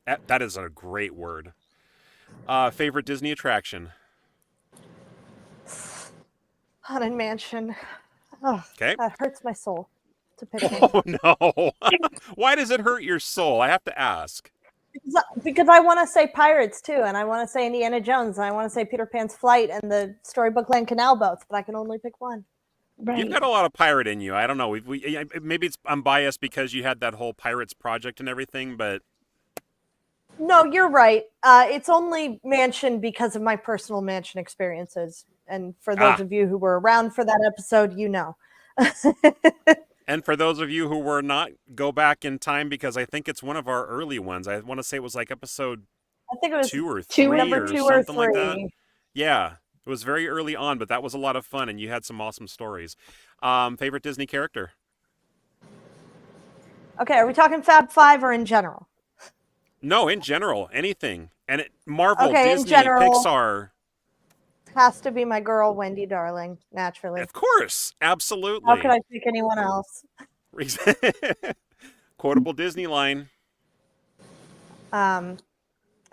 That is a great word. Favorite Disney attraction? Haunted Mansion. Oh, Okay. that hurts my soul to pick one. Oh no! Why does it hurt your soul? I have to ask. Because I want to say Pirates too, and I want to say Indiana Jones, and I want to say Peter Pan's Flight and the Storybook Land Canal both, but I can only pick one. Right. You've got a lot of pirate in you. I don't know. Maybe I'm biased because you had that whole Pirates project and everything, but No, you're right. It's only Mansion because of my personal Mansion experiences, and for those of you who were around for that episode, you know. And for those of you who were not, go back in time because I think it's one of our early ones. I want to say it was like episode I think it was 2 or 3 number or 2 or something like that. 3. Yeah, it was very early on, but that was a lot of fun, and you had some awesome stories. Favorite Disney character? Okay, are we talking Fab 5 or in general? No, in general, anything. And Marvel, Okay, in Disney, general. Pixar. Has to be my girl, Wendy Darling, naturally. Of course, absolutely. How could I pick anyone else? Quotable Disney line. I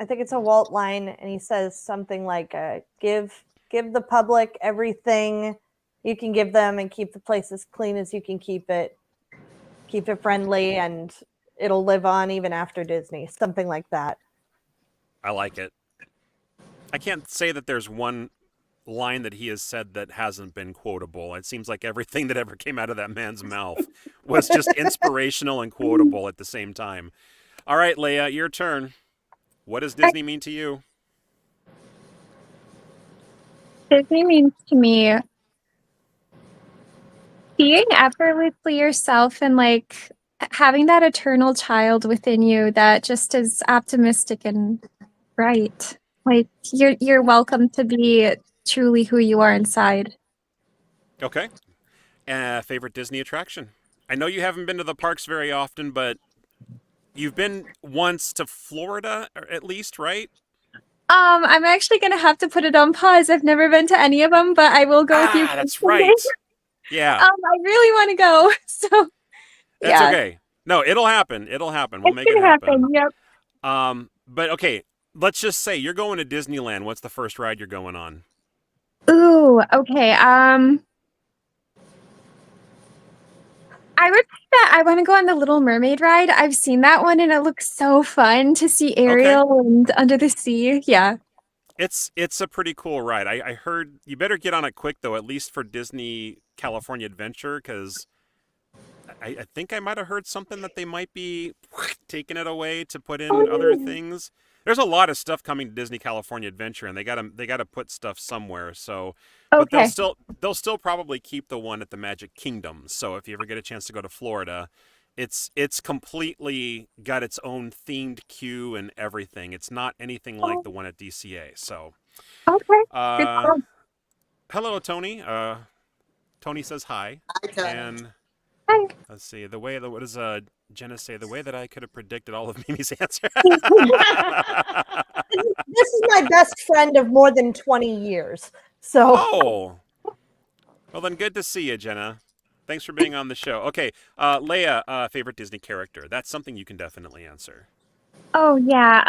think it's a Walt line, and he says something like, "Give the public everything you can give them, and keep the place as clean as you can keep it. Keep it friendly, and it'll live on even after Disney." Something like that. I like it. I can't say that there's one line that he has said that hasn't been quotable. It seems like everything that ever came out of that man's mouth was just inspirational and quotable at the same time. All right, Leia, your turn. What does Disney mean to you? Disney means to me being effortlessly yourself and like having that eternal child within you that just is optimistic and bright. Like you're welcome to be truly who you are inside. Okay. Favorite Disney attraction? I know you haven't been to the parks very often, but you've been once to Florida, at least, right? I'm actually gonna have to put it on pause. I've never been to any of them, but I will go with you. That's right. Yeah. I really want to go. So that's yeah. okay. No, it'll happen. It'll happen. We'll It's make it gonna happen. Yep. But okay, let's just say you're going to Disneyland. What's the first ride you're going on? Ooh, okay. I would say that I want to go on the Little Mermaid ride. I've seen that one and it looks so fun to see Ariel and under the sea. Yeah. It's a pretty cool ride. I heard you better get on it quick though, at least for Disney California Adventure, because I think I might have heard something that they might be taking it away to put in other things. There's a lot of stuff coming to Disney California Adventure, and they gotta put stuff somewhere. So, but they'll still probably keep the one at the Magic Kingdom. So if you ever get a chance to go to Florida, it's completely got its own themed queue and everything. It's not anything like the one at DCA. So, Okay. hello, Tony. Tony says hi. Hi, Tony. And Hi. let's see, what does Jenna say? The way that I could have predicted all of Mimi's answer. This is my best friend of more than 20 years. So Oh. Well, then good to see you, Jenna. Thanks for being on the show. Okay, Leia, favorite Disney character. That's something you can definitely answer. Oh yeah.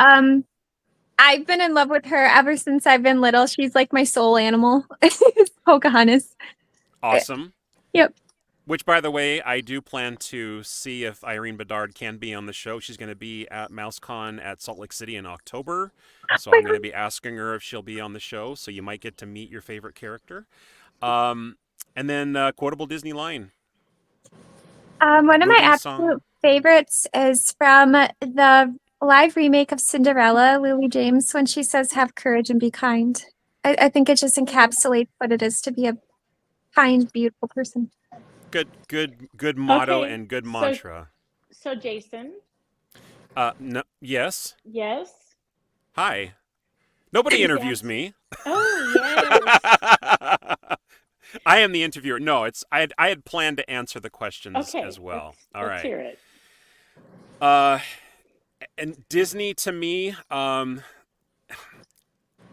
I've been in love with her ever since I've been little. She's like my soul animal. Pocahontas. Awesome. Yep. Which, by the way, I do plan to see if Irene Bedard can be on the show. She's going to be at MouseCon at Salt Lake City in October. So I'm going to be asking her if she'll be on the show. So you might get to meet your favorite character. And then quotable Disney line. One of my Movie absolute favorites is from the live remake of Cinderella, Lily James, when she says, "Have courage and be kind." I think it just encapsulates what it is to be a kind, beautiful person. Good motto Okay, and good so- mantra. So Jason, No, yes. yes. Hi. Nobody interviews me. Oh yes. I am the interviewer. No, I had planned to answer the questions Okay. as well. All Let's right. hear it. And Disney to me,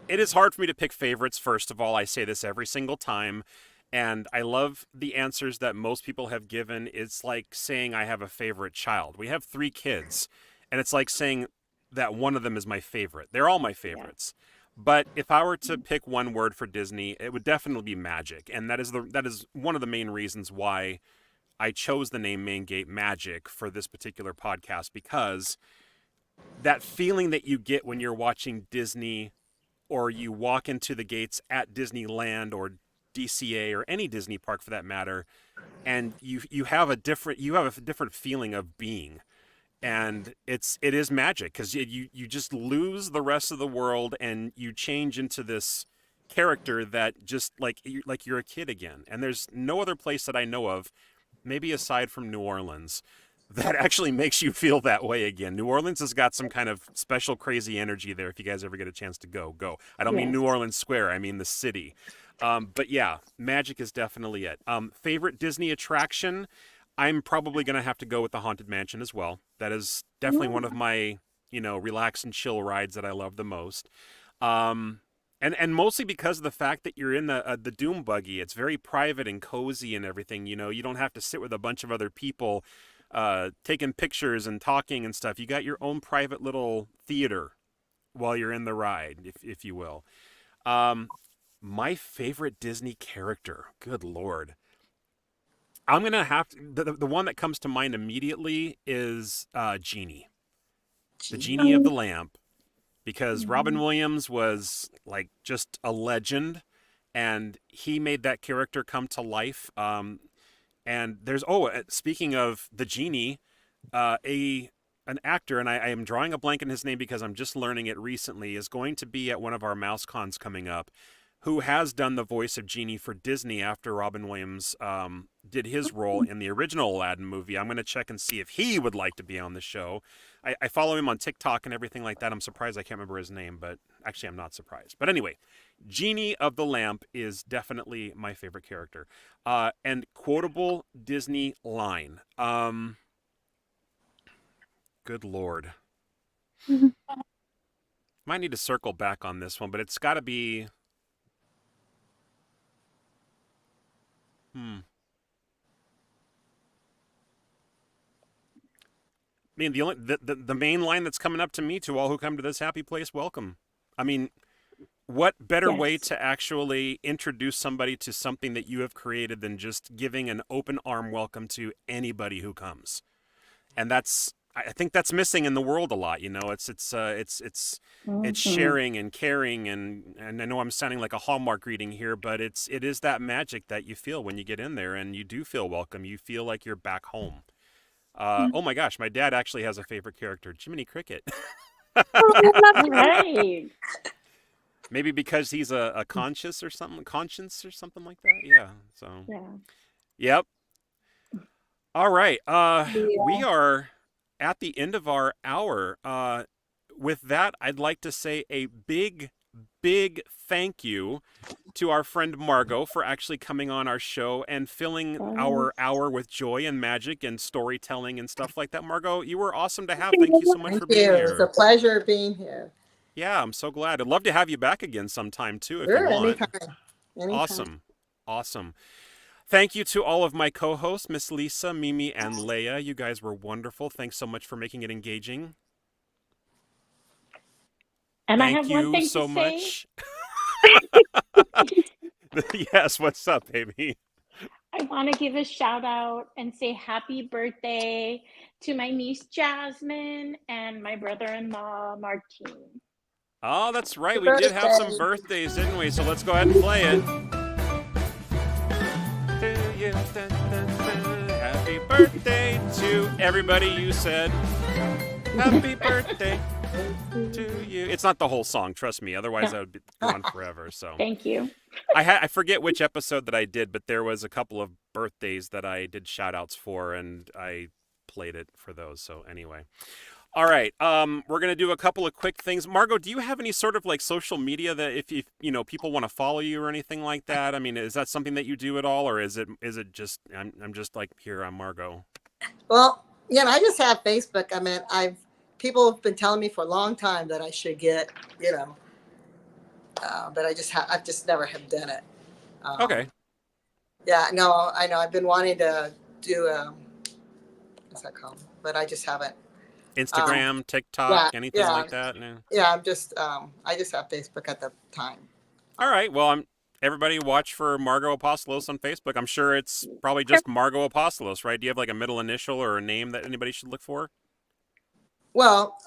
it is hard for me to pick favorites. First of all, I say this every single time, and I love the answers that most people have given. It's like saying I have a favorite child. We have 3 kids, and it's like saying that one of them is my favorite. They're all my favorites. Yeah. But if I were to pick one word for Disney, it would definitely be magic, and that is one of the main reasons why I chose the name Main Gate Magic for this particular podcast, because that feeling that you get when you're watching Disney, or you walk into the gates at Disneyland or DCA or any Disney park for that matter, and you have a different feeling of being. And it is magic, because you just lose the rest of the world and you change into this character that just like you're a kid again. And there's no other place that I know of, maybe aside from New Orleans, that actually makes you feel that way again. New Orleans has got some kind of special crazy energy there. If you guys ever get a chance to go. I don't mean New Orleans Square, I mean the city. But yeah, magic is definitely it. Favorite Disney attraction? I'm probably going to have to go with the Haunted Mansion as well. That is definitely one of my, relax and chill rides that I love the most. And mostly because of the fact that you're in the Doom buggy. It's very private and cozy and everything. You know, you don't have to sit with a bunch of other people taking pictures and talking and stuff. You got your own private little theater while you're in the ride, if you will. My favorite Disney character, good Lord. I'm going to have to, the one that comes to mind immediately is Genie. The Genie of the Lamp. Because Robin Williams was like just a legend, and he made that character come to life. And there's speaking of the Genie, an actor, and I am drawing a blank on his name because I'm just learning it recently, is going to be at one of our Mouse Cons coming up, who has done the voice of Genie for Disney after Robin Williams did his role in the original Aladdin movie. I'm going to check and see if he would like to be on the show. I follow him on TikTok and everything like that. I'm surprised I can't remember his name, but actually I'm not surprised. But anyway, Genie of the Lamp is definitely my favorite character. And quotable Disney line. Good Lord. Might need to circle back on this one, but it's got to be... I mean, the main line that's coming up to me, to all who come to this happy place, welcome. I mean, what better way to actually introduce somebody to something that you have created than just giving an open arm welcome to anybody who comes? And I think that's missing in the world a lot. You know, it's sharing and caring, and I know I'm sounding like a Hallmark reading here, but it is that magic that you feel when you get in there and you do feel welcome. You feel like you're back home. Oh my gosh, my dad actually has a favorite character, Jiminy Cricket. Right. Maybe because he's a conscience or something like that. Yeah. So. Yeah. Yep. All right. We are at the end of our hour. With that, I'd like to say a big thank you to our friend Margo for actually coming on our show and filling our hour with joy and magic and storytelling and stuff like that. Margo, you were awesome to have. Thank you so much for being here. It's a pleasure being here. Yeah, I'm so glad. I'd love to have you back again sometime too, if you want. Anytime. Awesome. Thank you to all of my co-hosts, Miss Lisa, Mimi, and Leia. You guys were wonderful. Thanks so much for making it engaging. And Thank I have you one thing so to much. Yes, what's up, baby? I want to give a shout out and say happy birthday to my niece Jasmine and my brother-in-law Martine. Oh, that's right. We did have some birthdays, didn't we? So let's go ahead and play it. To you, happy birthday to everybody you said. Happy birthday to you. It's not the whole song, trust me. Otherwise, I would be gone forever. So Thank you. I forget which episode that I did, but there was a couple of birthdays that I did shout outs for, and I played it for those. So anyway. All right. We're going to do a couple of quick things. Margo, do you have any sort of like social media that if people want to follow you or anything like that? I mean, is that something that you do at all, or is it just I'm just like, here, I'm Margo? Well, I just have Facebook. I mean, people have been telling me for a long time that I should get, but I've just never have done it. Okay. Yeah, no, I know. I've been wanting to do what's that called? But I just haven't. Instagram, TikTok, anything like that? No. Yeah, I just have Facebook at the time. All right. Well, everybody watch for Margo Apostolos on Facebook. I'm sure it's probably just Margo Apostolos, right? Do you have like a middle initial or a name that anybody should look for? Well,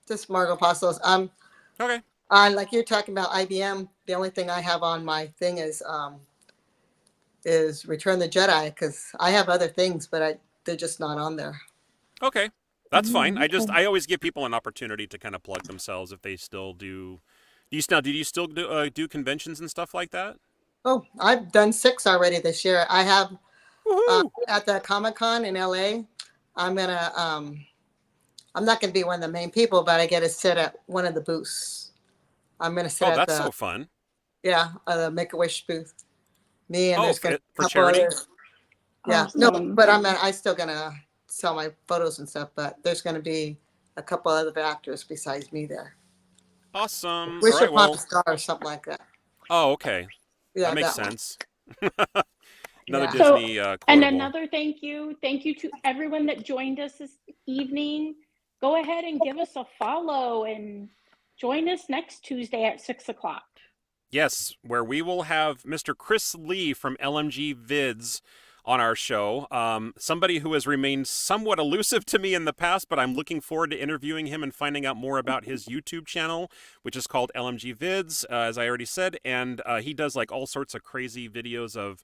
just Margo Apostolos. Okay. Like you're talking about IBM, the only thing I have on my thing is Return the Jedi, because I have other things, but they're just not on there. Okay. That's fine. I always give people an opportunity to kind of plug themselves if they still do. Do you still do conventions and stuff like that? Oh, I've done 6 already this year. I have at the Comic-Con in LA. I'm not gonna be one of the main people, but I get to sit at one of the booths. I'm gonna sit at that's so fun. Yeah, the Make-A-Wish booth. Me and there's gonna for charity. Yeah, Awesome. no, but I'm still gonna sell my photos and stuff, but there's going to be a couple other actors besides me there. Awesome. Wish All right, Upon a well, Star or something like that. oh, okay. Yeah, That makes that one. sense. Another Yeah. Disney And quotable. another thank you to everyone that joined us this evening. Go ahead and give us a follow and join us next Tuesday at 6:00. Yes, where we will have Mr. Chris Lee from LMG Vids on our show. Somebody who has remained somewhat elusive to me in the past, but I'm looking forward to interviewing him and finding out more about his YouTube channel, which is called LMG Vids, as I already said. And he does like all sorts of crazy videos of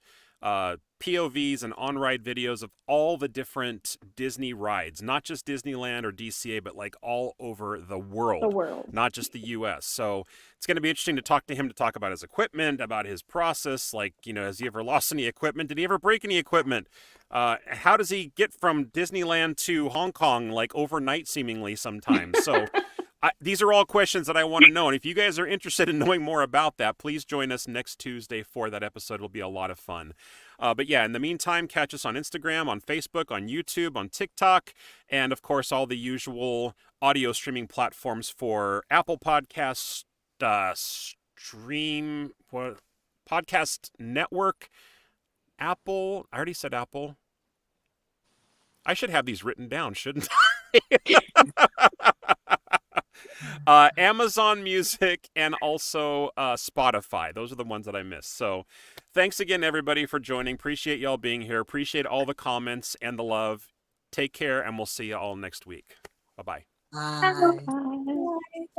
POVs and on-ride videos of all the different Disney rides, not just Disneyland or DCA, but like all over the world, not just the US. So it's going to be interesting to talk to him, to talk about his equipment, about his process. Like, you know, has he ever lost any equipment? Did he ever break any equipment? How does he get from Disneyland to Hong Kong, like overnight seemingly sometimes? So these are all questions that I want to know. And if you guys are interested in knowing more about that, please join us next Tuesday for that episode. It'll be a lot of fun. But yeah, in the meantime, catch us on Instagram, on Facebook, on YouTube, on TikTok, and of course, all the usual audio streaming platforms for Apple Podcasts, Podcast Network, Apple. I already said Apple. I should have these written down, shouldn't I? Amazon Music, and also Spotify. Those are the ones that I missed. So thanks again, everybody, for joining. Appreciate y'all being here. Appreciate all the comments and the love. Take care, and we'll see you all next week. Bye-bye. Bye. Bye.